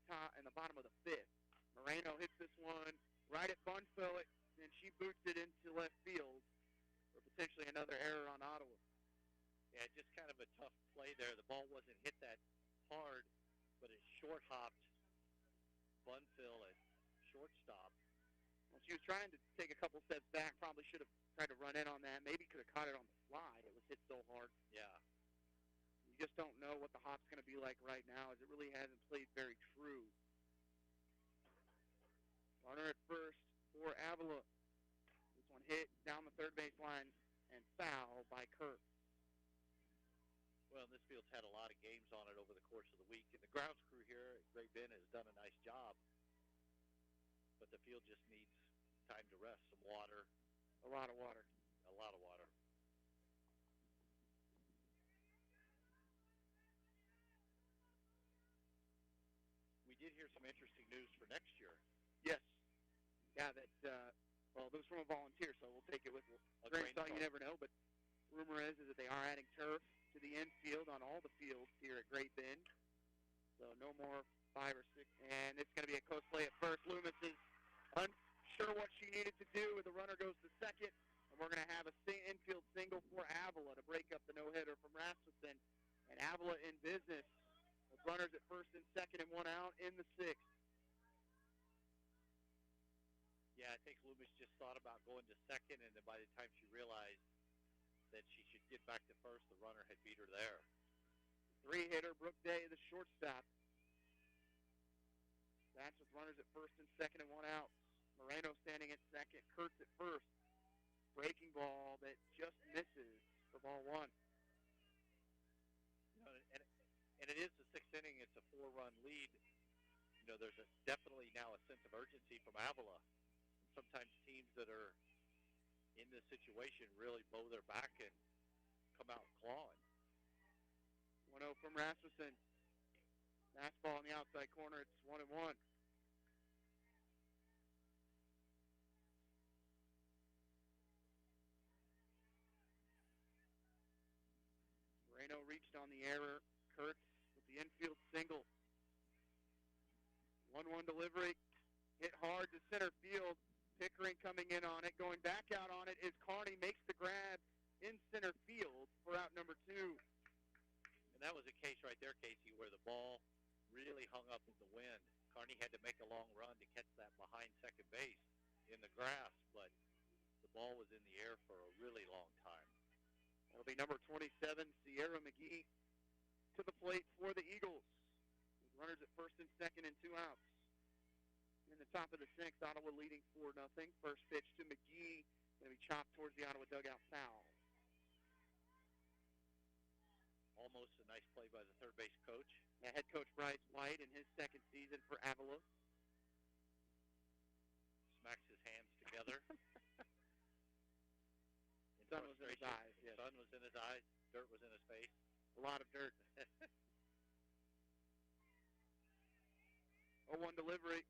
S1: bottom of the fifth. Moreno hits this one right at Bunfill, and she boots it into left field for potentially another error on Ottawa.
S2: Yeah, just kind of a tough play there. The ball wasn't hit that hard, but it short hopped Bunfill at shortstop.
S1: Well, she was trying to take a couple steps back. Probably should have tried to run in on that. Maybe could have caught it on the slide. It was hit so hard.
S2: Yeah.
S1: You just don't know what the hop's going to be like right now, as it really hasn't played very true. Runner at first for Avila. This one hit down the third base line and foul by Kurt.
S2: Well, this field's had a lot of games on it over the course of the week, and the grounds crew here at Great Bend has done a nice job. But the field just needs time to rest, some water.
S1: A lot of water.
S2: A lot of water. We did hear some interesting news for next year.
S1: Yes. Yeah, that, well, this was from a volunteer, so we'll take it with a grain of salt. You never know, but rumor is that they are adding turf to the infield on all the fields here at Great Bend. So no more 5 or 6. And it's going to be a close play at first. Loomis is unsure what she needed to do. The runner goes to second. And we're going to have a infield single for Avila to break up the no-hitter from Rasmussen. And Avila in business with runners at first and second and 1 out in the sixth.
S2: Yeah, I think Loomis just thought about going to second, and then by the time she realized that she should get back to first, the runner had beat her there.
S1: 3-hitter, Brooke Day, the shortstop. That's with runners at first and second and 1 out. Moreno standing at second, Kurtz at first. Breaking ball that just misses for ball 1.
S2: You know, and it is the sixth inning. It's a 4-run lead. You know, there's definitely now a sense of urgency from Avila. Sometimes teams that are in this situation really bow their back and come out clawing.
S1: 1-0 from Rasmussen. Fastball in the outside corner. It's 1-1. Moreno reached on the error. Kurtz with the infield single. 1-1 delivery. Hit hard to center field. Pickering coming in on it. Going back out on it is Carney. Makes the grab in center field for out number 2.
S2: And that was a case right there, Casey, where the ball really hung up in the wind. Carney had to make a long run to catch that behind second base in the grass, but the ball was in the air for a really long time.
S1: That'll be number 27, Sierra McGee, to the plate for the Eagles. With runners at first and second and 2 outs. In the top of the 6th, Ottawa leading 4-0. First pitch to McGee, going to be chopped towards the Ottawa dugout foul.
S2: Almost a nice play by the third base coach.
S1: Yeah, head coach Bryce White in his second season for Avila.
S2: Smacks his hands together.
S1: Sun was in his eyes. Yes.
S2: Sun was in his eyes. Dirt was in his face.
S1: A lot of dirt. 0-1 delivery.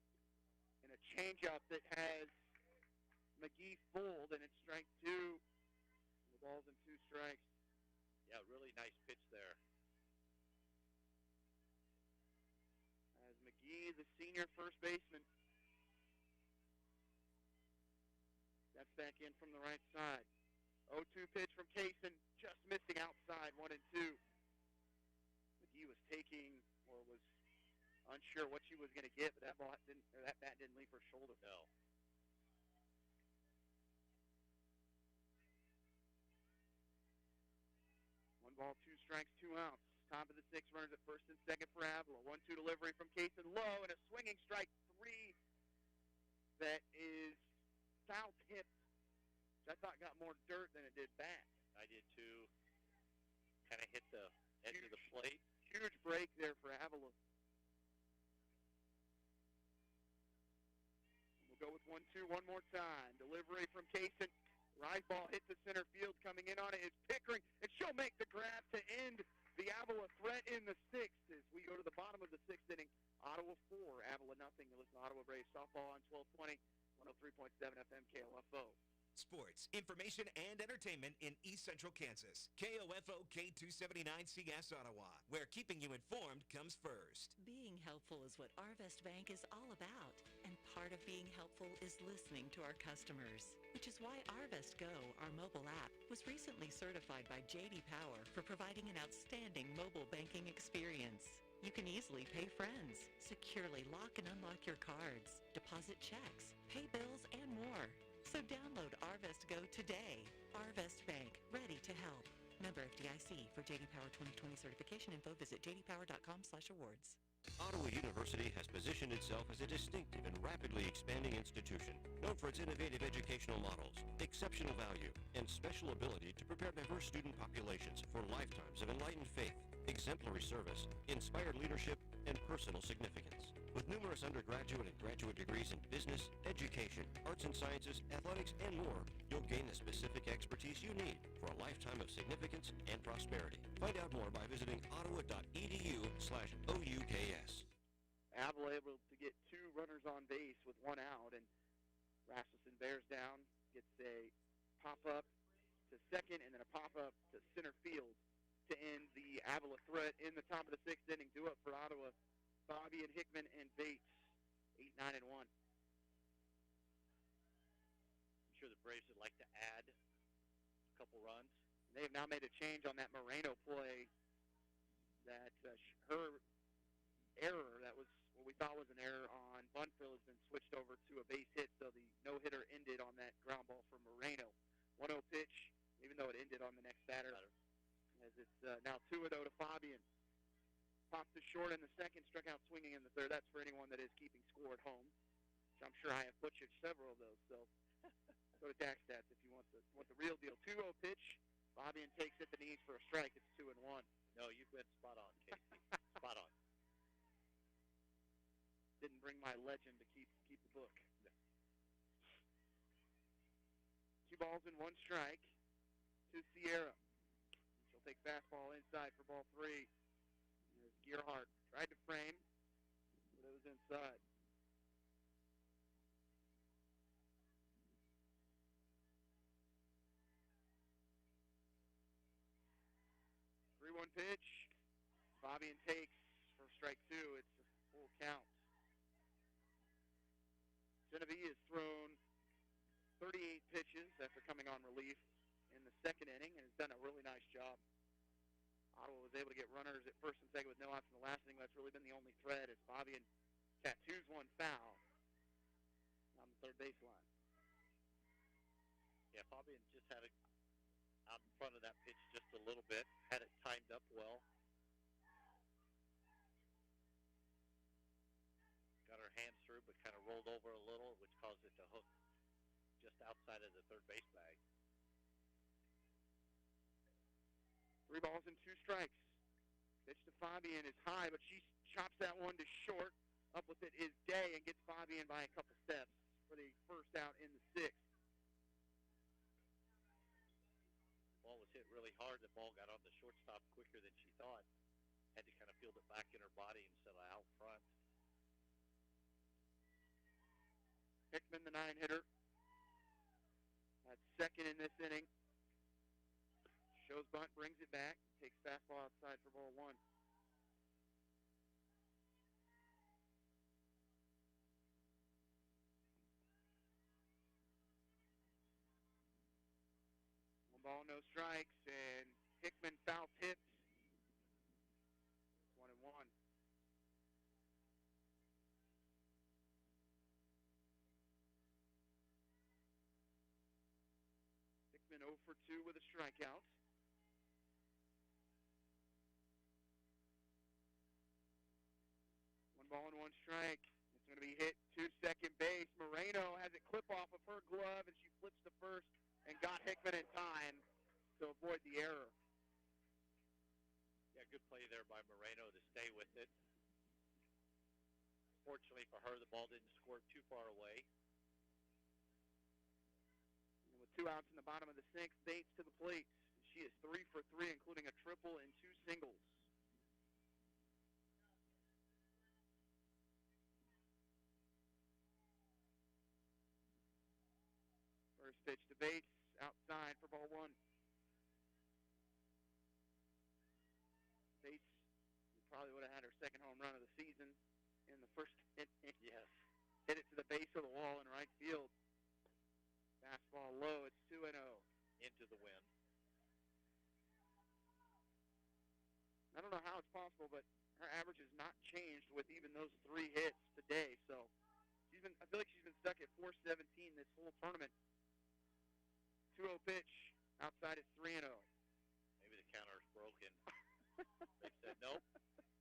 S1: And a changeup that has McGee fooled, and it's strike 2. The ball's in 2 strikes.
S2: Yeah, really nice pitch there.
S1: As McGee, the senior first baseman, steps back in from the right side. 0-2 pitch from Kaysen, just missing outside, 1-2. McGee was taking, or was unsure what she was going to get, but that bat didn't leave her shoulder.
S2: No.
S1: One ball, 2 strikes, 2 outs. Top of the 6th, runners at first and second for Avila. 1-2 delivery from Kaysen low, and a swinging strike 3 that is foul tipped. I thought got more dirt than it did back.
S2: I did too. Kind of hit the edge of the plate.
S1: Huge break there for Avila. We'll go with 1-2 one more time. Delivery from Kaysen. Rise ball hit to center field. Coming in on it is Pickering, and she'll make the grab to end the Avila threat in the 6th as we go to the bottom of the 6th inning. Ottawa 4, Avila nothing. You listen to Ottawa Braves softball on 1220, 103.7 FM KLFO.
S13: Sports, information, and entertainment in East Central Kansas. KOFO K279CS Ottawa, where keeping you informed comes first.
S10: Being helpful is what Arvest Bank is all about. And part of being helpful is listening to our customers. Which is why Arvest Go, our mobile app, was recently certified by J.D. Power for providing an outstanding mobile banking experience. You can easily pay friends, securely lock and unlock your cards, deposit checks, pay bills, and more. So download Arvest Go today. Arvest Bank, ready to help. Member FDIC. For J.D. Power 2020 certification info, visit jdpower.com/awards.
S8: Ottawa University has positioned itself as a distinctive and rapidly expanding institution, known for its innovative educational models, exceptional value, and special ability to prepare diverse student populations for lifetimes of enlightened faith, exemplary service, inspired leadership, and personal significance. With numerous undergraduate and graduate degrees in business, education, arts and sciences, athletics, and more, you'll gain the specific expertise you need for a lifetime of significance and prosperity. Find out more by visiting ottawa.edu/OUKS.
S1: Avila able to get 2 runners on base with 1 out, and Rasmussen bears down, gets a pop-up to second, and then a pop-up to center field to end the Avila threat in the top of the 6th inning. Due up for Ottawa, Bobby and Hickman and Bates, 8-9 and 1.
S2: I'm sure the Braves would like to add a couple runs.
S1: They have now made a change on that Moreno play. That her error, that was what we thought was an error on Bunfield, has been switched over to a base hit, so the no-hitter ended on that ground ball from Moreno. 1-0 pitch, even though it ended on the next batter. As it's now 2-0 to Fabian. Popped to short in the second, struck out swinging in the third. That's for anyone that is keeping score at home, which I'm sure I have butchered several of those. So go to Dax Stats if you want the real deal. 2-0 pitch. Fabian takes it the knees for a strike. It's 2-1.
S2: No, you've been spot on, Casey. Spot on.
S1: Didn't bring my legend to keep the book. 2 balls and 1 strike to Sierra. take fastball inside for ball 3. Here's Gearhart. Tried to frame, but it was inside. 3-1 pitch. Fabian takes for strike 2. It's a full count. Genevieve has thrown 38 pitches after coming on relief in the second inning and has done a really nice job. Ottawa was able to get runners at first and second with no outs in the last inning. That's really been the only thread as Fabian tattoos one foul on the third baseline.
S2: Yeah, Fabian just had it out in front of that pitch just a little bit, had it timed up well. Got her hands through, but kind of rolled over a little, which caused it to hook just outside of the third base bag.
S1: 3 balls and 2 strikes. Pitch to Fabian is high, but she chops that one to short. Up with it is Day and gets Fabian by a couple steps for the first out in the 6th.
S2: Ball was hit really hard. The ball got on the shortstop quicker than she thought. Had to kind of field it back in her body instead of out front.
S1: Hickman, the 9-hitter. That's second in this inning. Shows bunt, brings it back. Takes fastball outside for ball 1. One ball, no strikes, and Hickman foul tipped. 1-1. Hickman 0 for 2 with a strikeout. One ball and 1 strike. It's going to be hit to second base. Moreno has it clip off of her glove, and she flips to first and got Hickman in time to avoid the error.
S2: Yeah, good play there by Moreno to stay with it. Fortunately for her, the ball didn't squirt too far away.
S1: And with 2 outs in the bottom of the 6th, Bates to the plate. She is 3 for 3, including a triple and 2 singles. First pitch to Bates, outside for ball 1. Bates probably would have had her second home run of the season in the first inning.
S2: Yes.
S1: Hit it to the base of the wall in right field. Fastball low, it's 2-0.
S2: Into the wind.
S1: I don't know how it's possible, but her average has not changed with even those 3 hits today. So I feel like she's been stuck at 417 this whole tournament. 2-0 pitch, outside it's 3-0.
S2: Maybe the counter's broken. They said, nope,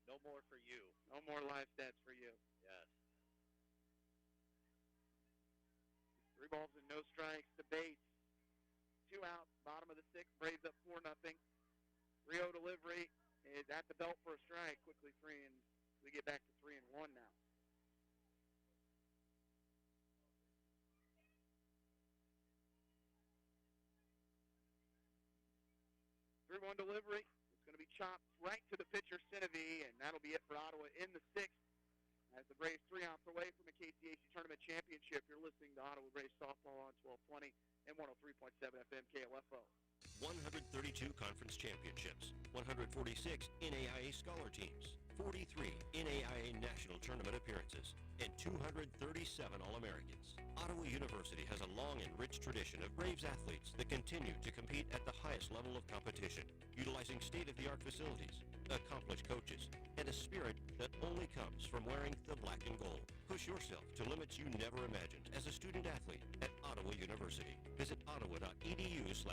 S2: no more for you.
S1: No more live stats for you.
S2: Yes.
S1: 3 balls and no strikes to Bates. 2 outs, bottom of the 6th, Braves up 4-0. Rio delivery is at the belt for a strike. Quickly 3, and we get back to 3-1 now. One delivery. It's going to be chopped right to the pitcher, Sinevi, and that'll be it for Ottawa in the 6th. As the Braves 3 outs away from a KCAC Tournament Championship, you're listening to Ottawa Braves Softball on 1220 and 103.7 FM KOFO.
S8: 132 conference championships, 146 NAIA scholar teams, 43 NAIA national tournament appearances, and 237 All-Americans. Ottawa University has a long and rich tradition of Braves athletes that continue to compete at the highest level of competition, utilizing state-of-the-art facilities, accomplished coaches, and a spirit that only comes from wearing the black and gold. Push yourself to limits you never imagined as a student athlete at Ottawa University. Visit ottawa.edu/OUKS.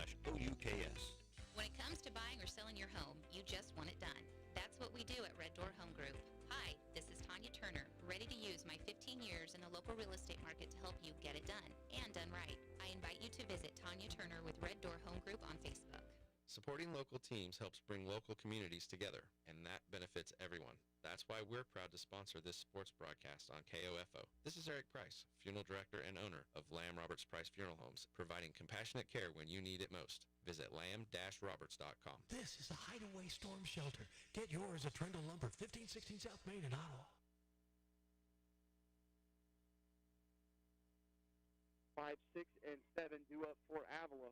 S4: When it comes to buying or selling your home, you just want it done. That's what we do at Red Door Home Group. Hi, this is Tanya Turner, ready to use my 15 years in the local real estate market to help you get it done, and done right. I invite you to visit Tanya Turner with Red Door Home Group on Facebook.
S14: Supporting local teams helps bring local communities together, and that benefits everyone. That's why we're proud to sponsor this sports broadcast on KOFO. This is Eric Price, funeral director and owner of Lamb Roberts Price Funeral Homes, providing compassionate care when you need it most. Visit lamb-roberts.com.
S15: This is the Hideaway Storm Shelter. Get yours at Trendle Lumber, 1516 South Main in Ottawa.
S1: 5, 6, and 7 due up for Avila.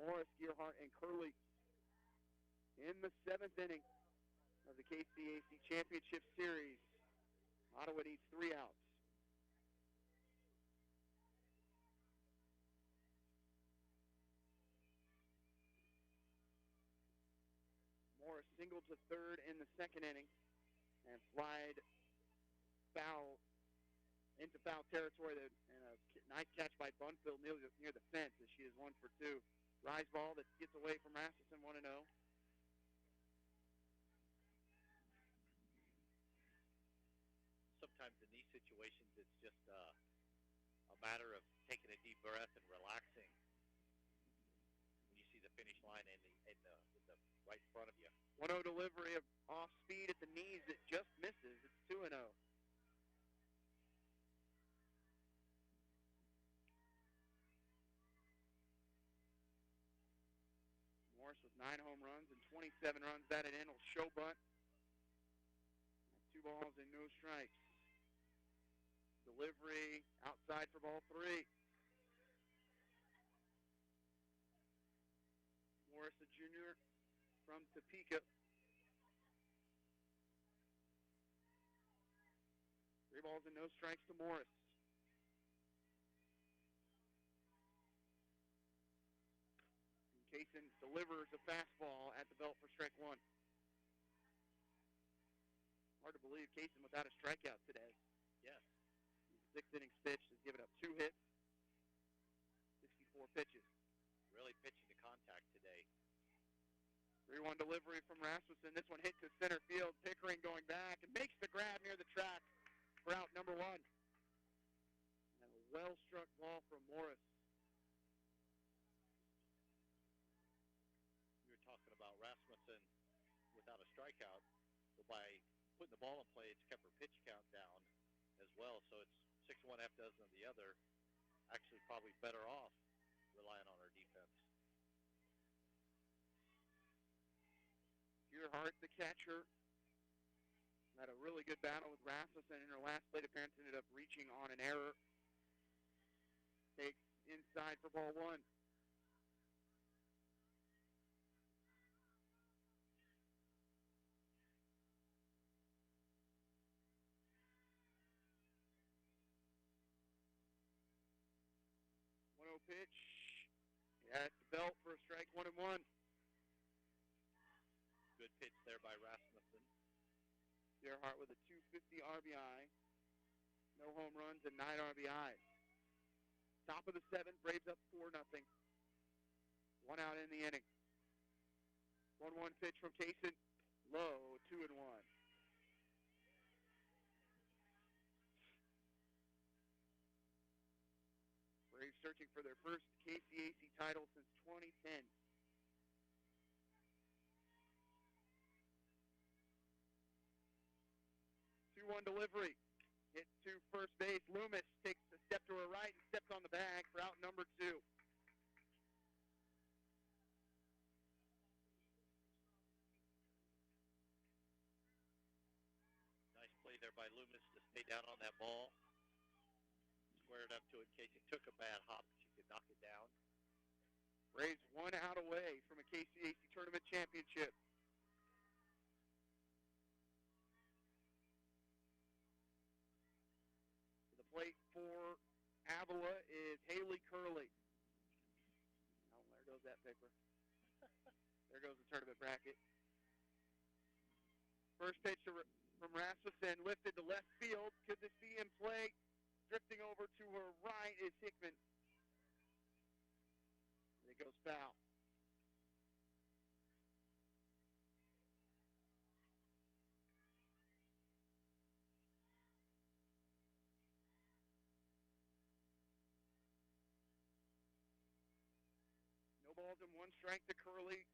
S1: Morris, Gearhart, and Curley in the 7th inning of the KCAC Championship Series. Ottawa needs 3 outs. Morris singled to third in the 2nd inning and flied foul into foul territory, and a nice catch by Bunfield near the fence as she is 1 for 2. Rise ball that gets away from Rasmussen, 1-0.
S2: Sometimes in these situations, it's just a matter of taking a deep breath and relaxing when you see the finish line in the right in front of you.
S1: 1-0 delivery of off speed at the knees that just misses. It's 2-0. Morris with 9 home runs and 27 runs batted in will show bunt. 2 balls and no strikes. Delivery outside for ball 3. Morris, a junior from Topeka. 3 balls and no strikes to Morris. Kaysen delivers a fastball at the belt for strike 1. Hard to believe Kaysen without a strikeout today.
S2: Yes.
S1: 6 innings pitched has given up 2 hits, 64 pitches.
S2: Really pitching to contact today.
S1: 3-1 delivery from Rasmussen. This one hit to center field. Pickering going back and makes the grab near the track for out number 1. And a well-struck ball from Morris.
S2: You were talking about Rasmussen without a strikeout, but by putting the ball in play, it's kept her pitch count down as well. So it's 6 1 half dozen of the other. Actually, probably better off relying on her defense.
S1: Gearhart, the catcher, had a really good battle with Rasmussen in her last plate appearance. Ended up reaching on an error. Takes inside for ball 1. Pitch at the belt for a strike, 1-1.
S2: Good pitch there by Rasmussen.
S1: Gearhart with a 250 RBI, no home runs and 9 RBIs. Top of the 7th, Braves up 4-0. 1 out in the inning. 1-1 pitch from Kaysen, low, 2-1. Braves searching for their first KCAC title since 2010. Two-one delivery. Hit to first base. Loomis takes a step to her right and steps on the bag for out number 2.
S2: Nice play there by Loomis to stay down on that ball. Squared up to it in case it took a bad hop. She could knock it down.
S1: Braves 1 out away from a KCAC tournament championship. To the plate for Avila is Haley Curley. Oh, there goes that picker. There goes the tournament bracket. First pitch from Rasmussen, lifted to left field. Could this be in play? Drifting over to her right is Hickman. And it goes foul. No balls and 1 strike to Curley.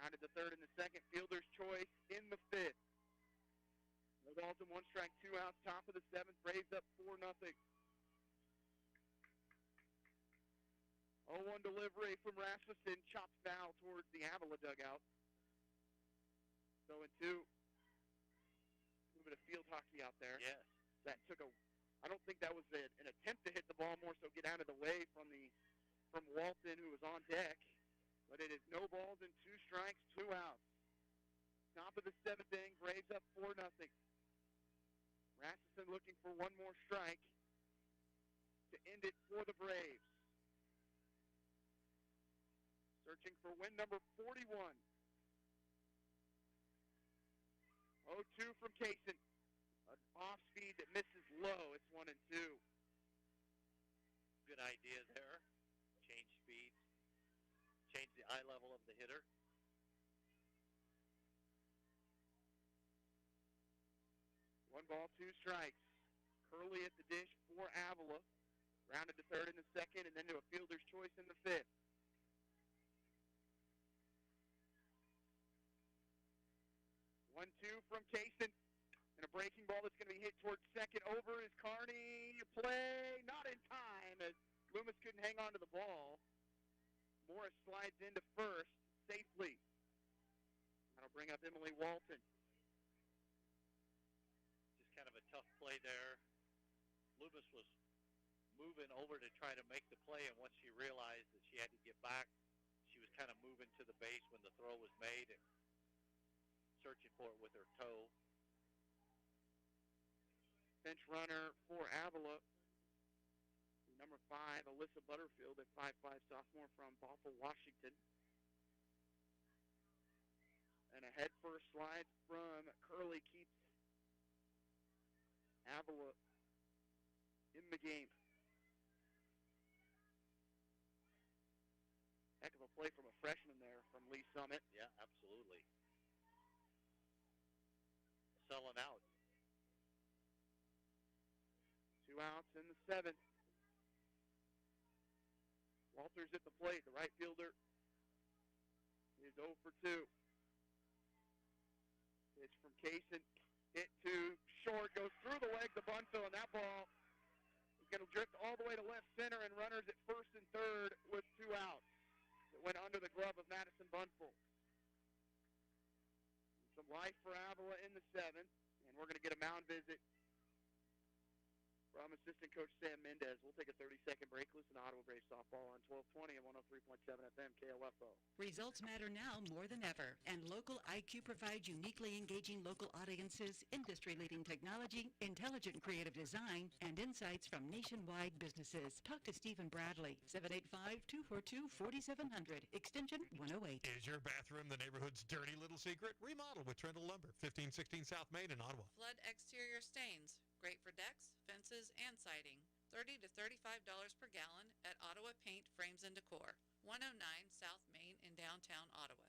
S1: Rounded the third and the second. Fielder's choice in the fifth. No balls and 1 strike, 2 outs. Top of the seventh. Braves up 4-0. 0-1 delivery from Rasmussen. Chopped foul towards the Avila dugout. 0-2. A little bit of field hockey out there.
S2: Yes.
S1: That took I don't think that was an attempt to hit the ball, more so get out of the way from Walton, who was on deck. But it is no balls and 2 strikes, 2 outs. Top of the seventh inning, Braves up 4-0. Rasmussen looking for one more strike to end it for the Braves. Searching for win number 41. 0-2 from Kaysen. An off speed that misses low. It's 1-2.
S2: Good idea there. Change speed. Change the eye level of the hitter.
S1: One ball, 2 strikes. Curley at the dish for Avila. Rounded to third in the second, and then to a fielder's choice in the fifth. 1-2 from Kaysen. And a breaking ball that's going to be hit towards second. Over is Carney. Play not in time as Loomis couldn't hang on to the ball. Morris slides into first safely. That'll bring up Emily Walton.
S2: Just kind of a tough play there. Loomis was moving over to try to make the play, and once she realized that she had to get back, she was kind of moving to the base when the throw was made and searching for it with her toe.
S1: Bench runner for Avila, number 5, Alyssa Butterfield, a 5'5" sophomore from Bothell, Washington. And a head first slide from Curley keeps Avila in the game. Heck of a play from a freshman there from Lee Summit.
S2: Yeah, absolutely. Selling out.
S1: 2 outs in the seventh. Walters at the plate. The right fielder is 0 for 2. Pitch from Kaysen. Hit to short. Goes through the legs of Bunfill, and that ball is going to drift all the way to left center, and runners at first and third with 2 outs. It went under the glove of Madison Bunfill. Some life for Avila in the seventh, and we're going to get a mound visit from assistant coach Sam Mendez. We'll take a 30-second break. Listen to Ottawa Braves softball on 1220 and 103.7 FM KOFO.
S10: Results matter now more than ever, and Local IQ provides uniquely engaging local audiences, industry-leading technology, intelligent creative design, and insights from nationwide businesses. Talk to Stephen Bradley, 785-242-4700, extension 108.
S15: Is your bathroom the neighborhood's dirty little secret? Remodel with Trendle Lumber, 1516 South Main in Ottawa.
S16: Flood exterior stains. Great for decks, fences, and siding. $30 to $35 per gallon at Ottawa Paint, Frames, and Decor. 109 South Main in downtown Ottawa.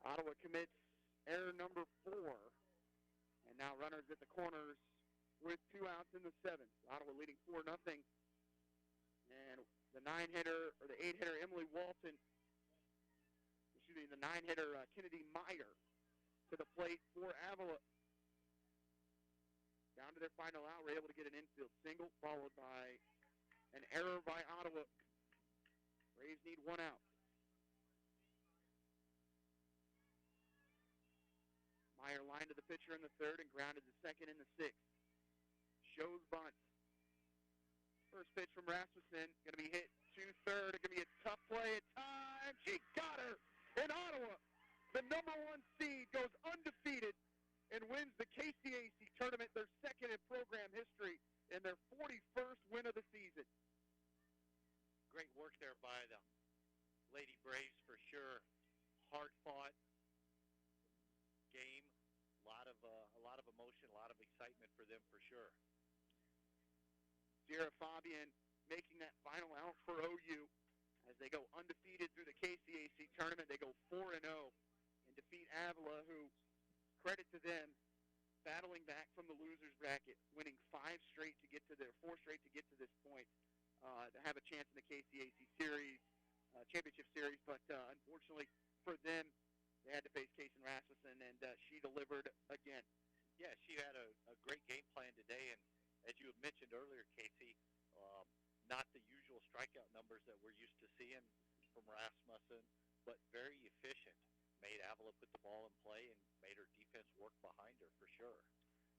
S1: Ottawa commits error number 4. And now runners at the corners with 2 outs in the seventh. Ottawa leading 4-0. And the 9-hitter, or the 8-hitter, Emily Walton, the 9-hitter, Kennedy Meyer, to the plate for Avila. Down to their final out, we're able to get an infield single, followed by an error by Ottawa. Braves need 1 out. Meyer lined to the pitcher in the third and grounded the second in the sixth. Shows bunt. First pitch from Rasmussen, going to be hit to third. It's going to be a tough play at time. She got her in Ottawa. The number 1 seed goes undefeated and wins the KCAC tournament, their second in program history, and their 41st win of the season.
S2: Great work there by the Lady Braves for sure. Hard-fought game. A lot of emotion, a lot of excitement for them for sure.
S1: Sierra Fabian making that final out for OU as they go undefeated through the KCAC tournament. They go 4-0 and defeat Avila, who, credit to them, battling back from the losers bracket, winning 4 straight to get to this point, to have a chance in the KCAC series, championship series. But unfortunately for them, they had to face Kason Rasmussen, and she delivered again.
S2: Yeah, she had a great game plan today, and as you had mentioned earlier, Casey, not the usual strikeout numbers that we're used to seeing from Rasmussen, but very efficient. Made Avila put the ball in play and made her defense work behind her for sure.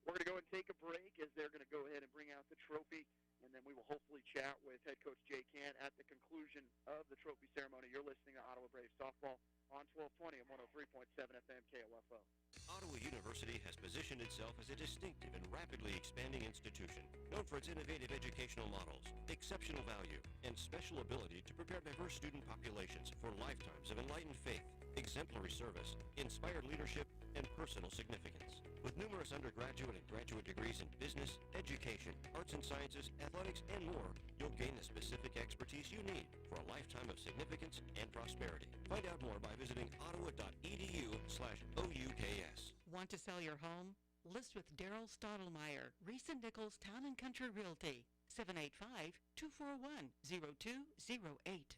S1: We're going to go and take a break as they're going to go ahead and bring out the trophy, and then we will hopefully chat with head coach Jay Cant at the conclusion of the trophy ceremony. You're listening to Ottawa Braves Softball on 1220 and 103.7 FM KOFO.
S8: Ottawa University has positioned itself as a distinctive and rapidly expanding institution, known for its innovative educational models, exceptional value, and special ability to prepare diverse student populations for lifetimes of enlightened faith, exemplary service, inspired leadership, and personal significance. With numerous undergraduate and graduate degrees in business, education, arts and sciences, athletics, and more, you'll gain the specific expertise you need for a lifetime of significance and prosperity. Find out more by visiting ottawa.edu/OUKS.
S10: Want to sell your home? List with Daryl Stottlemyre, Reese & Nichols Town & Country Realty, 785-241-0208.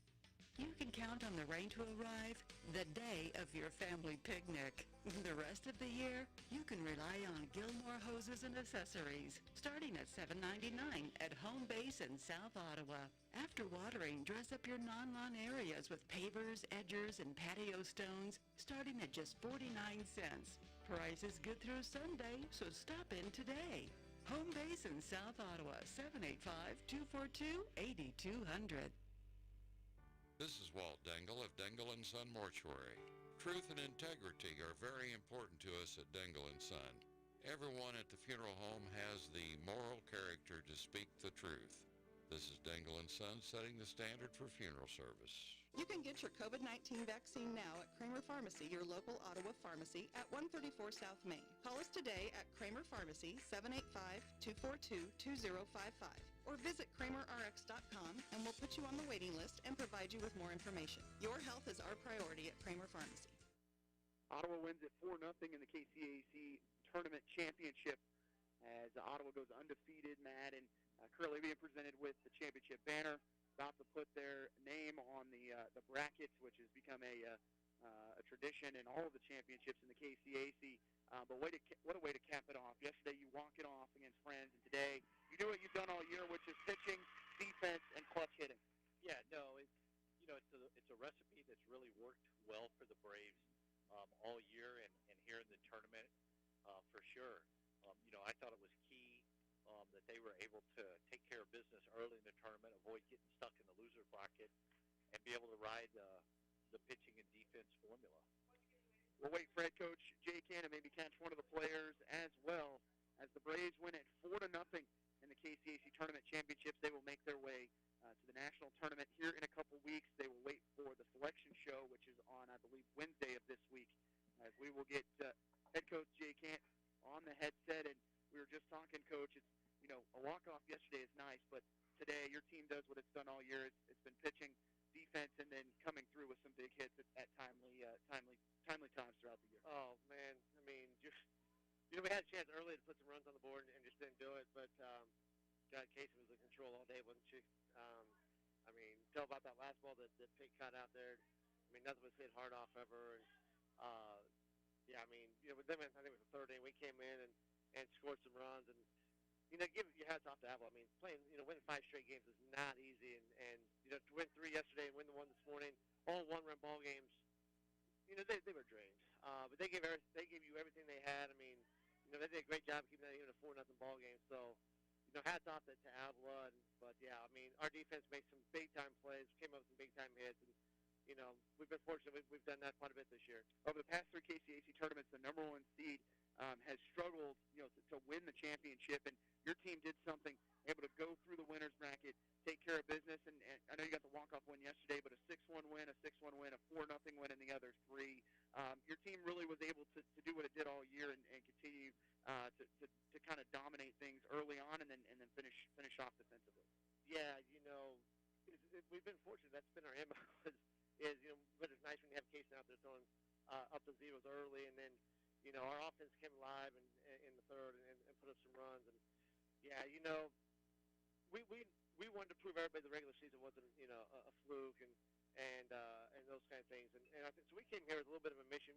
S10: You can count on the rain to arrive the day of your family picnic. The rest of the year, you can rely on Gilmore Hoses and Accessories, starting at $7.99 at Home Base in South Ottawa. After watering, dress up your non-lawn areas with pavers, edgers, and patio stones, starting at just 49 cents. Price is good through Sunday, so stop in today. Home Base in South Ottawa, 785-242-8200.
S3: This is Walt Dengel of Dengel & Son Mortuary. Truth and integrity are very important to us at Dengel & Son. Everyone at the funeral home has the moral character to speak the truth. This is Dengel & Son setting the standard for funeral service.
S17: You can get your COVID-19 vaccine now at Kramer Pharmacy, your local Ottawa pharmacy, at 134 South Main. Call us today at Kramer Pharmacy, 785-242-2055. Or visit KramerRx.com and we'll put you on the waiting list and provide you with more information. Your health is our priority at Kramer Pharmacy.
S1: Ottawa wins at 4-0 in the KCAC Tournament Championship as Ottawa goes undefeated, Matt, and currently being presented with the championship banner. About to put their name on the brackets, which has become a tradition in all of the championships in the KCAC. But what a way to cap it off. Yesterday you walk it off against Friends, and today you do what you've done all year, which is pitching, defense, and clutch hitting.
S2: Yeah, no, it's a recipe that's really worked well for the Braves all year and here in the tournament for sure. I thought it was key that they were able to take care of business early in the tournament, avoid getting stuck in the loser bracket, and be able to ride the pitching and defense formula.
S1: We'll wait for head coach Jay Cannon, maybe catch one of the players as well. As the Braves win at 4-0 in the KCAC Tournament Championships, they will make their way to the national tournament here in a couple weeks. They will wait for the selection show, which is on, I believe, Wednesday of this week, as we will get head coach Jay Canton on the headset. And we were just talking, Coach, it's, a walk-off yesterday is nice, but today your team does what it's done all year. It's been pitching, defense, and then coming through with some big hits at timely times throughout the year.
S18: Oh, man. I mean, we had a chance early to put some runs on the board and just didn't do it, but God, Casey was in control all day, wasn't she? Tell about that last ball that Pitt caught out there. Nothing was hit hard off ever. And, with them, I think it was the third inning, we came in and scored some runs, and give your hats off to Avila. Playing, winning 5 straight games is not easy, and to win 3 yesterday and win the one this morning, all one-run ball games, they were drained. But they gave you everything they had. They did a great job keeping that even a 4-0 ball game. So, hats off to Avila. But yeah, our defense made some big-time plays, came up with some big-time hits, and we've been fortunate. We've done that quite a bit this year.
S1: Over the past 3 KCAC tournaments, the number 1 seed has struggled, to win the championship, and your team did something, able to go through the winner's bracket, take care of business, and I know you got the walk-off win yesterday, but a 6-1 win, a 6-1 win, a 4-0 win in the other 3. Your team really was able to do what it did all year and continue to kind of dominate things early on and then finish off defensively.
S18: Yeah, we've been fortunate. That's been our MO. But it's nice when you have Casey out there throwing up the zeros early, and then our offense came alive in the third and put up some runs. And yeah, we wanted to prove everybody the regular season wasn't a fluke, and and those kind of things. And I think so. We came here with a little bit of a mission.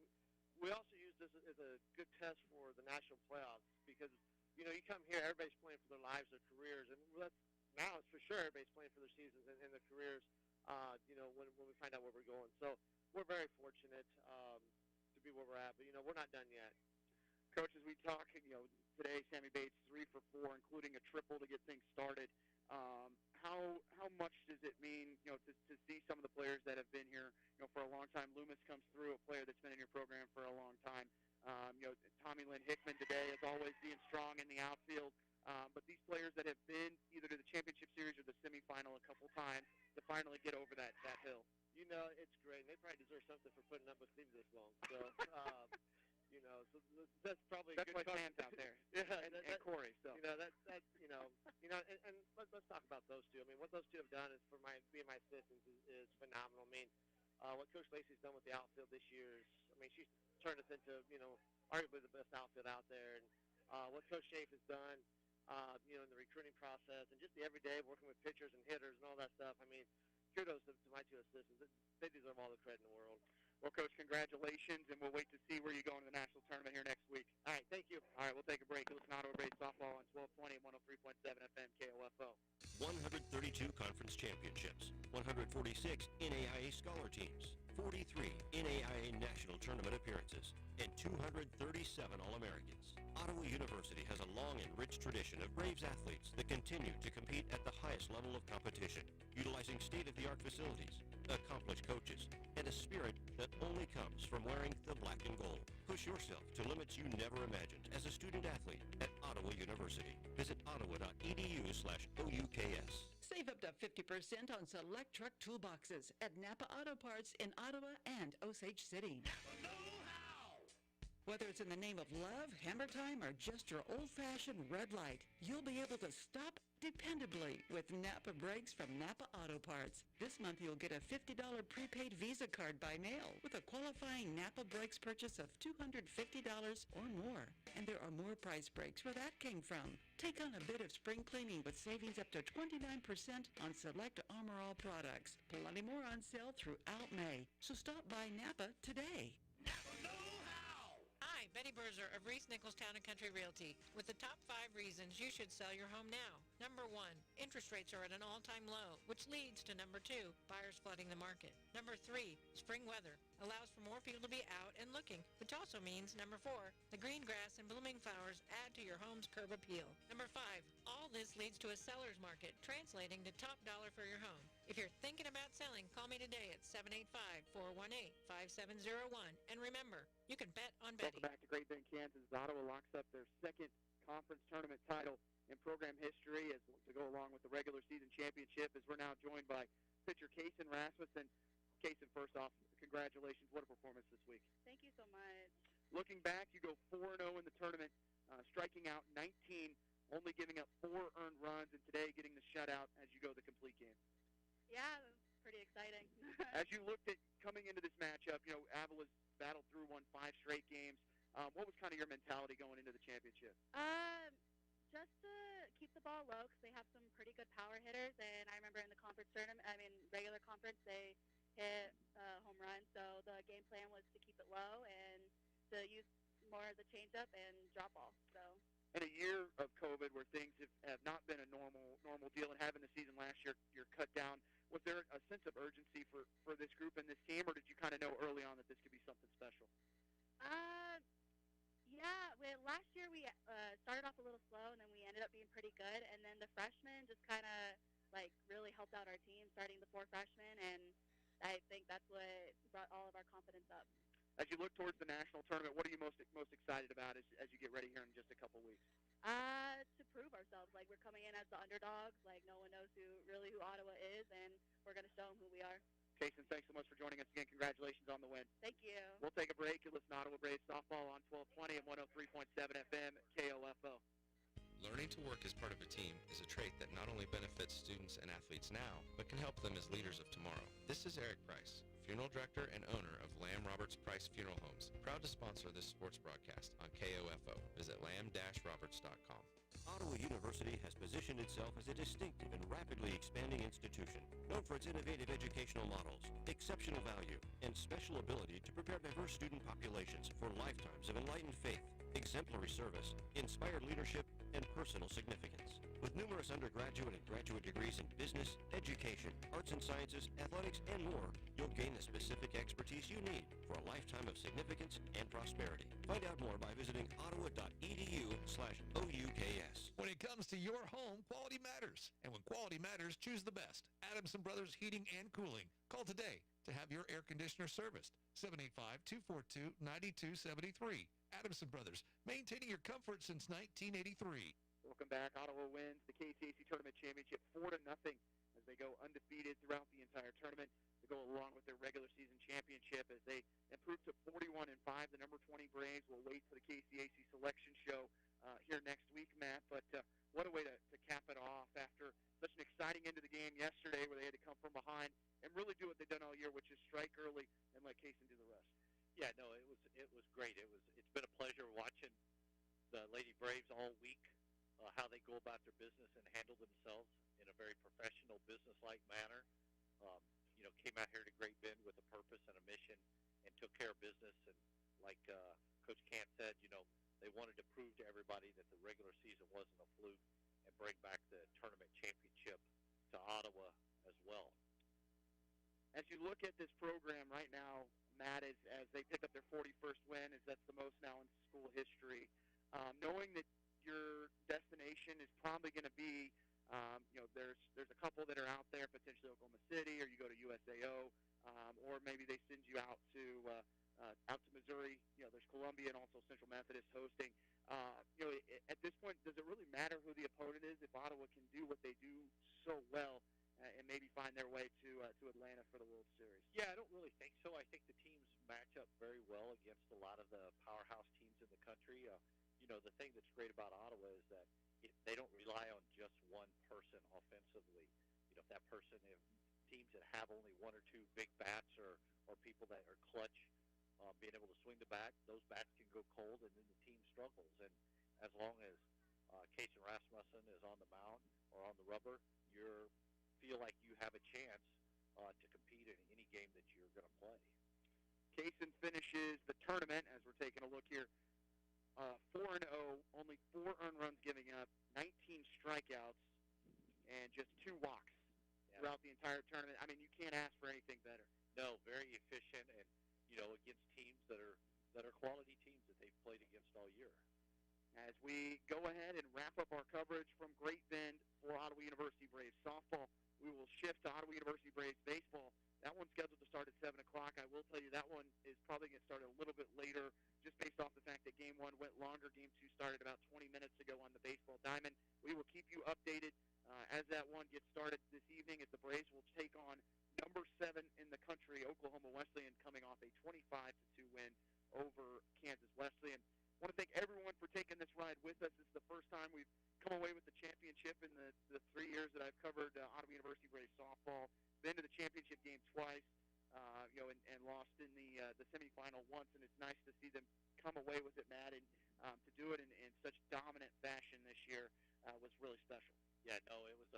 S18: We also use this as a good test for the national playoffs because you come here, everybody's playing for their lives, their careers, and now it's for sure everybody's playing for their seasons and their careers. When we find out where we're going, so we're very fortunate to be where we're at. But we're not done yet.
S1: Coach, as we talk, today Sammy Bates 3 for 4, including a triple to get things started. How much does it mean, to see some of the players that have been here, for a long time? Loomis comes through, a player that's been in your program for a long time. Tommy Lynn Hickman today, as always, being strong in the outfield. But these players that have been either to the championship series or the semifinal a couple times to finally get over that hill.
S18: It's great. They probably deserve something for putting up with me this long. So, so that's probably
S1: that's
S18: a good
S1: my fans out there.
S18: Yeah,
S1: and Corey. So
S18: and let's talk about those two. I mean, what those two have done is for me and my assistants is phenomenal. I mean, what Coach Lacey's done with the outfield this year is, she's turned us into arguably the best outfield out there, and what Coach Schaaf has done, in the recruiting process and just the everyday working with pitchers and hitters and all that stuff. I mean, kudos to my two assistants. They deserve all the credit in the world.
S1: Well, Coach, congratulations, and we'll wait to see where you go in the national tournament here next week.
S18: All right, thank you.
S1: All right, we'll take a break. You're listening to Ottawa Braves Softball on 1220 and 103.7 FM KOFO.
S8: 132 conference championships, 146 NAIA scholar teams, 43 NAIA national tournament appearances, and 237 All-Americans. Ottawa University has a long and rich tradition of Braves athletes that continue to compete at the highest level of competition, utilizing state-of-the-art facilities, accomplished coaches, and a spirit that only comes from wearing the black and gold. Push yourself to limits you never imagined as a student athlete at Ottawa University. Visit ottawa.edu/OUKS.
S10: Save up to 50% on select truck toolboxes at Napa Auto Parts in Ottawa and Osage City. Whether it's in the name of love, hammer time, or just your old-fashioned red light, you'll be able to stop dependably with Napa Brakes from Napa Auto Parts. This month you'll get a $50 prepaid Visa card by mail with a qualifying Napa Brakes purchase of $250 or more. And there are more price breaks where that came from. Take on a bit of spring cleaning with savings up to 29% on select Armor All products. Plenty more on sale throughout May. So stop by Napa today.
S19: Hi, Betty Berzer of Reese Nichols Town & Country Realty with the top 5 reasons you should sell your home now. Number 1, interest rates are at an all-time low, which leads to number 2, buyers flooding the market. Number 3, spring weather allows for more people to be out and looking, which also means number 4, the green grass and blooming flowers add to your home's curb appeal. Number 5, all this leads to a seller's market, translating to top dollar for your home. If you're thinking about selling, call me today at 785-418-5701. And remember, you can bet on Betty.
S1: Welcome back to Great Bend, Kansas. Ottawa locks up their second conference tournament title in program history as to go along with the regular season championship, as we're now joined by pitcher Kaysen Rasmussen. Kaysen, first off, congratulations. What a performance this week.
S20: Thank you so much.
S1: Looking back, you go 4-0 in the tournament, striking out 19, only giving up 4 earned runs, and today getting the shutout as you go the complete game.
S20: Yeah, it was pretty exciting.
S1: As you looked at coming into this matchup, Avila's battled through, won 5 straight games. What was kind of your mentality going into the championship?
S20: Just to keep the ball low because they have some pretty good power hitters. And I remember in the regular conference, they hit home runs. So the game plan was to keep it low and to use more of the changeup and drop ball. So.
S1: In a year of COVID where things have not been a normal deal, and having the season last year, you're cut down, was there a sense of urgency for this group and this team, or did you kind of know early on that this could be something special?
S20: Yeah, last year we started off a little slow, and then we ended up being pretty good, and then the freshmen just kind of really helped out our team, starting the 4 freshmen, and I think that's what brought all of our confidence up.
S1: As you look towards the national tournament, what are you most excited about as you get ready here in just a couple weeks?
S20: To prove ourselves. We're coming in as the underdogs. No one knows who Ottawa is, and we're going to show them who we are.
S1: Kaysen, thanks so much for joining us again. Congratulations on the win.
S20: Thank you.
S1: We'll take a break. You listen to Ottawa Braves Softball on 1220 and 103.7 FM KOFO.
S14: Learning to work as part of a team is a trait that not only benefits students and athletes now, but can help them as leaders of tomorrow. This is Eric Price, funeral director and owner of Lamb Roberts Price Funeral Homes. Proud to sponsor this sports broadcast on KOFO. Visit lamb-roberts.com.
S8: Ottawa University has positioned itself as a distinctive and rapidly expanding institution, known for its innovative educational models, exceptional value, and special ability to prepare diverse student populations for lifetimes of enlightened faith, exemplary service, inspired leadership, and personal significance. With numerous undergraduate and graduate degrees in business, education, arts and sciences, athletics, and more, you'll gain the specific expertise you need for a lifetime of significance and prosperity. Find out more by visiting ottawa.edu/OUKS.
S15: When it comes to your home, quality matters. And when quality matters, choose the best. Adamson Brothers Heating and Cooling. Call today to have your air conditioner serviced. 785-242-9273. Adamson Brothers, maintaining your comfort since 1983.
S1: Welcome back. Ottawa wins the KCAC Tournament Championship 4-0 as they go undefeated throughout the entire tournament to go along with their regular season championship as they improve to 41-5. The number 20 Braves will wait for the KCAC selection show here next week, Matt. But what a way to cap it off after such an exciting end of the game yesterday where they had to come from behind and really do what they've done all year, which is strike early and let Kaysen do the rest.
S2: Yeah, no, it was great. It's been a pleasure watching the Lady Braves all week. How they go about their business and handle themselves in a very professional, business-like manner. Came out here to Great Bend with a purpose and a mission and took care of business. And like Coach Cant said, they wanted to prove to everybody that the regular season wasn't a fluke and bring back the tournament championship to Ottawa as well.
S1: As you look at this program right now, Matt, as they pick up their 41st win, as that's the most now in school history, knowing that your destination is probably going to be, there's a couple that are out there, potentially Oklahoma City, or you go to USAO, or maybe they send you out to Missouri. There's Columbia and also Central Methodist hosting. At this point, does it really matter who the opponent is if Ottawa can do what they do so well and maybe find their way to Atlanta for the World Series?
S2: Yeah, I don't really think so. I think the teams match up very well against a lot of the powerhouse teams in the country. The thing that's great about Ottawa is that they don't rely on just one person offensively. If that person, teams that have only one or two big bats or people that are clutch, being able to swing the bat, those bats can go cold, and then the team struggles. And as long as Kaysen Rasmussen is on the mound or on the rubber, you feel like you have a chance to compete in any game that you're going to play.
S1: Kaysen finishes the tournament, as we're taking a look here, 4-0, only 4 earned runs giving up, 19 strikeouts, and just 2 walks throughout the entire tournament. I mean, you can't ask for anything better.
S2: No, very efficient, and against teams that are quality teams that they've played against all year.
S1: As we go ahead and wrap up our coverage from Great Bend for Ottawa University Braves softball, we will shift to Ottawa University Braves baseball. That one's scheduled to start at 7 o'clock. I will tell you that one is probably going to start a little bit later just based off the fact that Game 1 went longer. Game 2 started about 20 minutes ago on the baseball diamond. We will keep you updated as that one gets started this evening as the Braves will take on number 7 in the country, Oklahoma Wesleyan, coming off a 25-2 win over Kansas Wesleyan. I want to thank everyone for taking this ride with us. This is the first time we've come away with the championship in the 3 years that I've covered Ottawa University Braves softball. Been to the championship game twice, and lost in the semifinal once, and it's nice to see them come away with it, Matt, and to do it in such dominant fashion this year was really special.
S2: Yeah, no, it was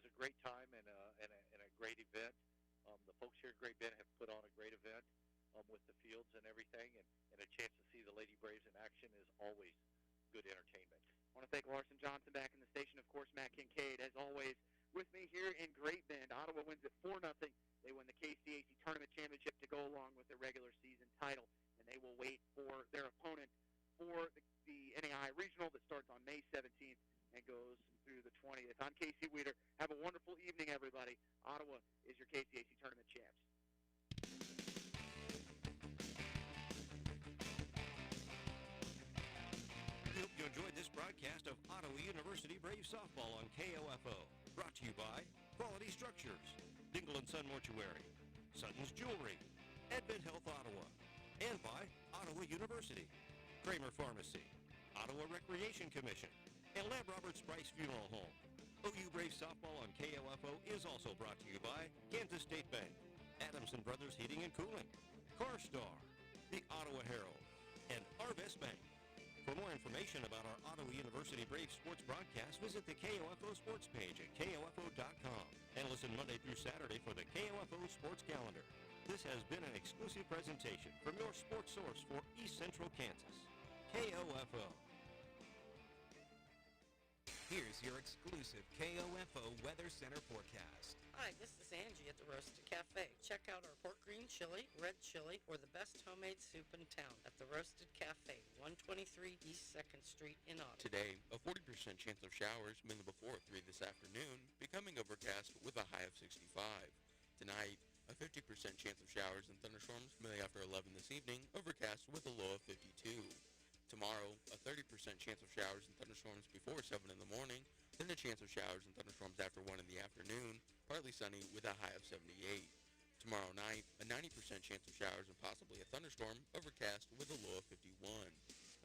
S2: a great time and a great event. The folks here at Great Bend have put on a great event with the fields and everything, and a chance to see the Lady Braves in action is always good entertainment.
S1: I want to thank Larson Johnson back in the station, of course, Matt Kincaid, as always, with me here in Great Bend. Ottawa wins at 4-0. They win the KCAC Tournament Championship to go along with their regular season title, and they will wait for their opponent for the NAI Regional that starts on May 17th and goes through the 20th. I'm Casey Weeder. Have a wonderful evening, everybody. Ottawa is your KCAC Tournament champs.
S8: We hope you enjoyed this broadcast of Ottawa University Braves softball on KOFO. Brought to you by Quality Structures, Dingle & Son Mortuary, Sutton's Jewelry, Advent Health Ottawa, and by Ottawa University, Kramer Pharmacy, Ottawa Recreation Commission, and Lamb Roberts Price Funeral Home. OU Braves softball on KOFO is also brought to you by Kansas State Bank, Adamson Brothers Heating and Cooling, CarStar, the Ottawa Herald, and Arvest Bank. For more information about our Ottawa University Brave sports broadcast, visit the KOFO sports page at KOFO.com and listen Monday through Saturday for the KOFO sports calendar. This has been an exclusive presentation from your sports source for East Central Kansas, KOFO.
S13: Here's your exclusive KOFO Weather Center forecast.
S21: Hi, this is Angie at the Roasted Cafe. Check out our pork green chili, red chili, or the best homemade soup in town at the Roasted Cafe, 123 East 2nd Street in Ottawa.
S22: Today, a 40% chance of showers, mainly before 3 this afternoon, becoming overcast with a high of 65. Tonight, a 50% chance of showers and thunderstorms, mainly after 11 this evening, overcast with a low of 52. Tomorrow, a 30% chance of showers and thunderstorms before 7 in the morning, then a chance of showers and thunderstorms after 1 in the afternoon, partly sunny with a high of 78. Tomorrow night, a 90% chance of showers and possibly a thunderstorm, overcast with a low of 51.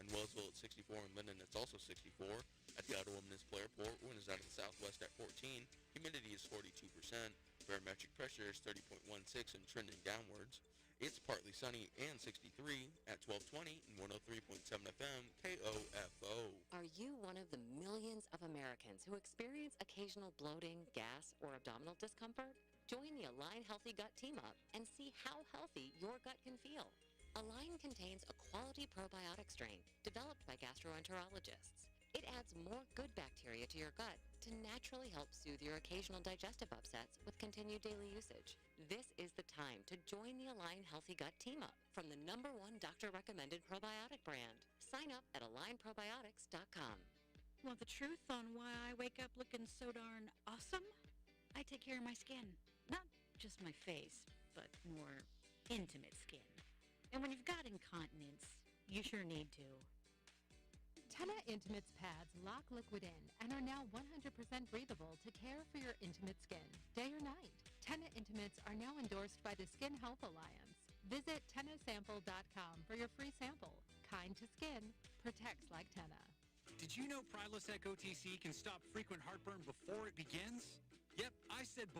S22: In Wellsville at 64 and Linden it's also 64. At the Ottawa Municipal Airport, wind is out of the southwest at 14, humidity is 42%, barometric pressure is 30.16 and trending downwards. It's partly sunny and 63 at 1220 and 103.7 FM KOFO.
S23: Are you one of the millions of Americans who experience occasional bloating, gas, or abdominal discomfort? Join the Align Healthy Gut Team Up and see how healthy your gut can feel. Align contains a quality probiotic strain developed by gastroenterologists. It adds more good bacteria to your gut to naturally help soothe your occasional digestive upsets with continued daily usage. This is the time to join the Align Healthy Gut Team Up from the #1 doctor-recommended probiotic brand. Sign up at AlignProbiotics.com.
S24: Want the truth on why I wake up looking so darn awesome? I take care of my skin. Not just my face, but more intimate skin. And when you've got incontinence, you sure need to.
S25: Tenna Intimates pads lock liquid in and are now 100% breathable to care for your intimate skin, day or night. Tenna Intimates are now endorsed by the Skin Health Alliance. Visit tennasample.com for your free sample. Kind to skin, protects like Tenna.
S12: Did you know Prilosec OTC can stop frequent heartburn before it begins? Yep, I said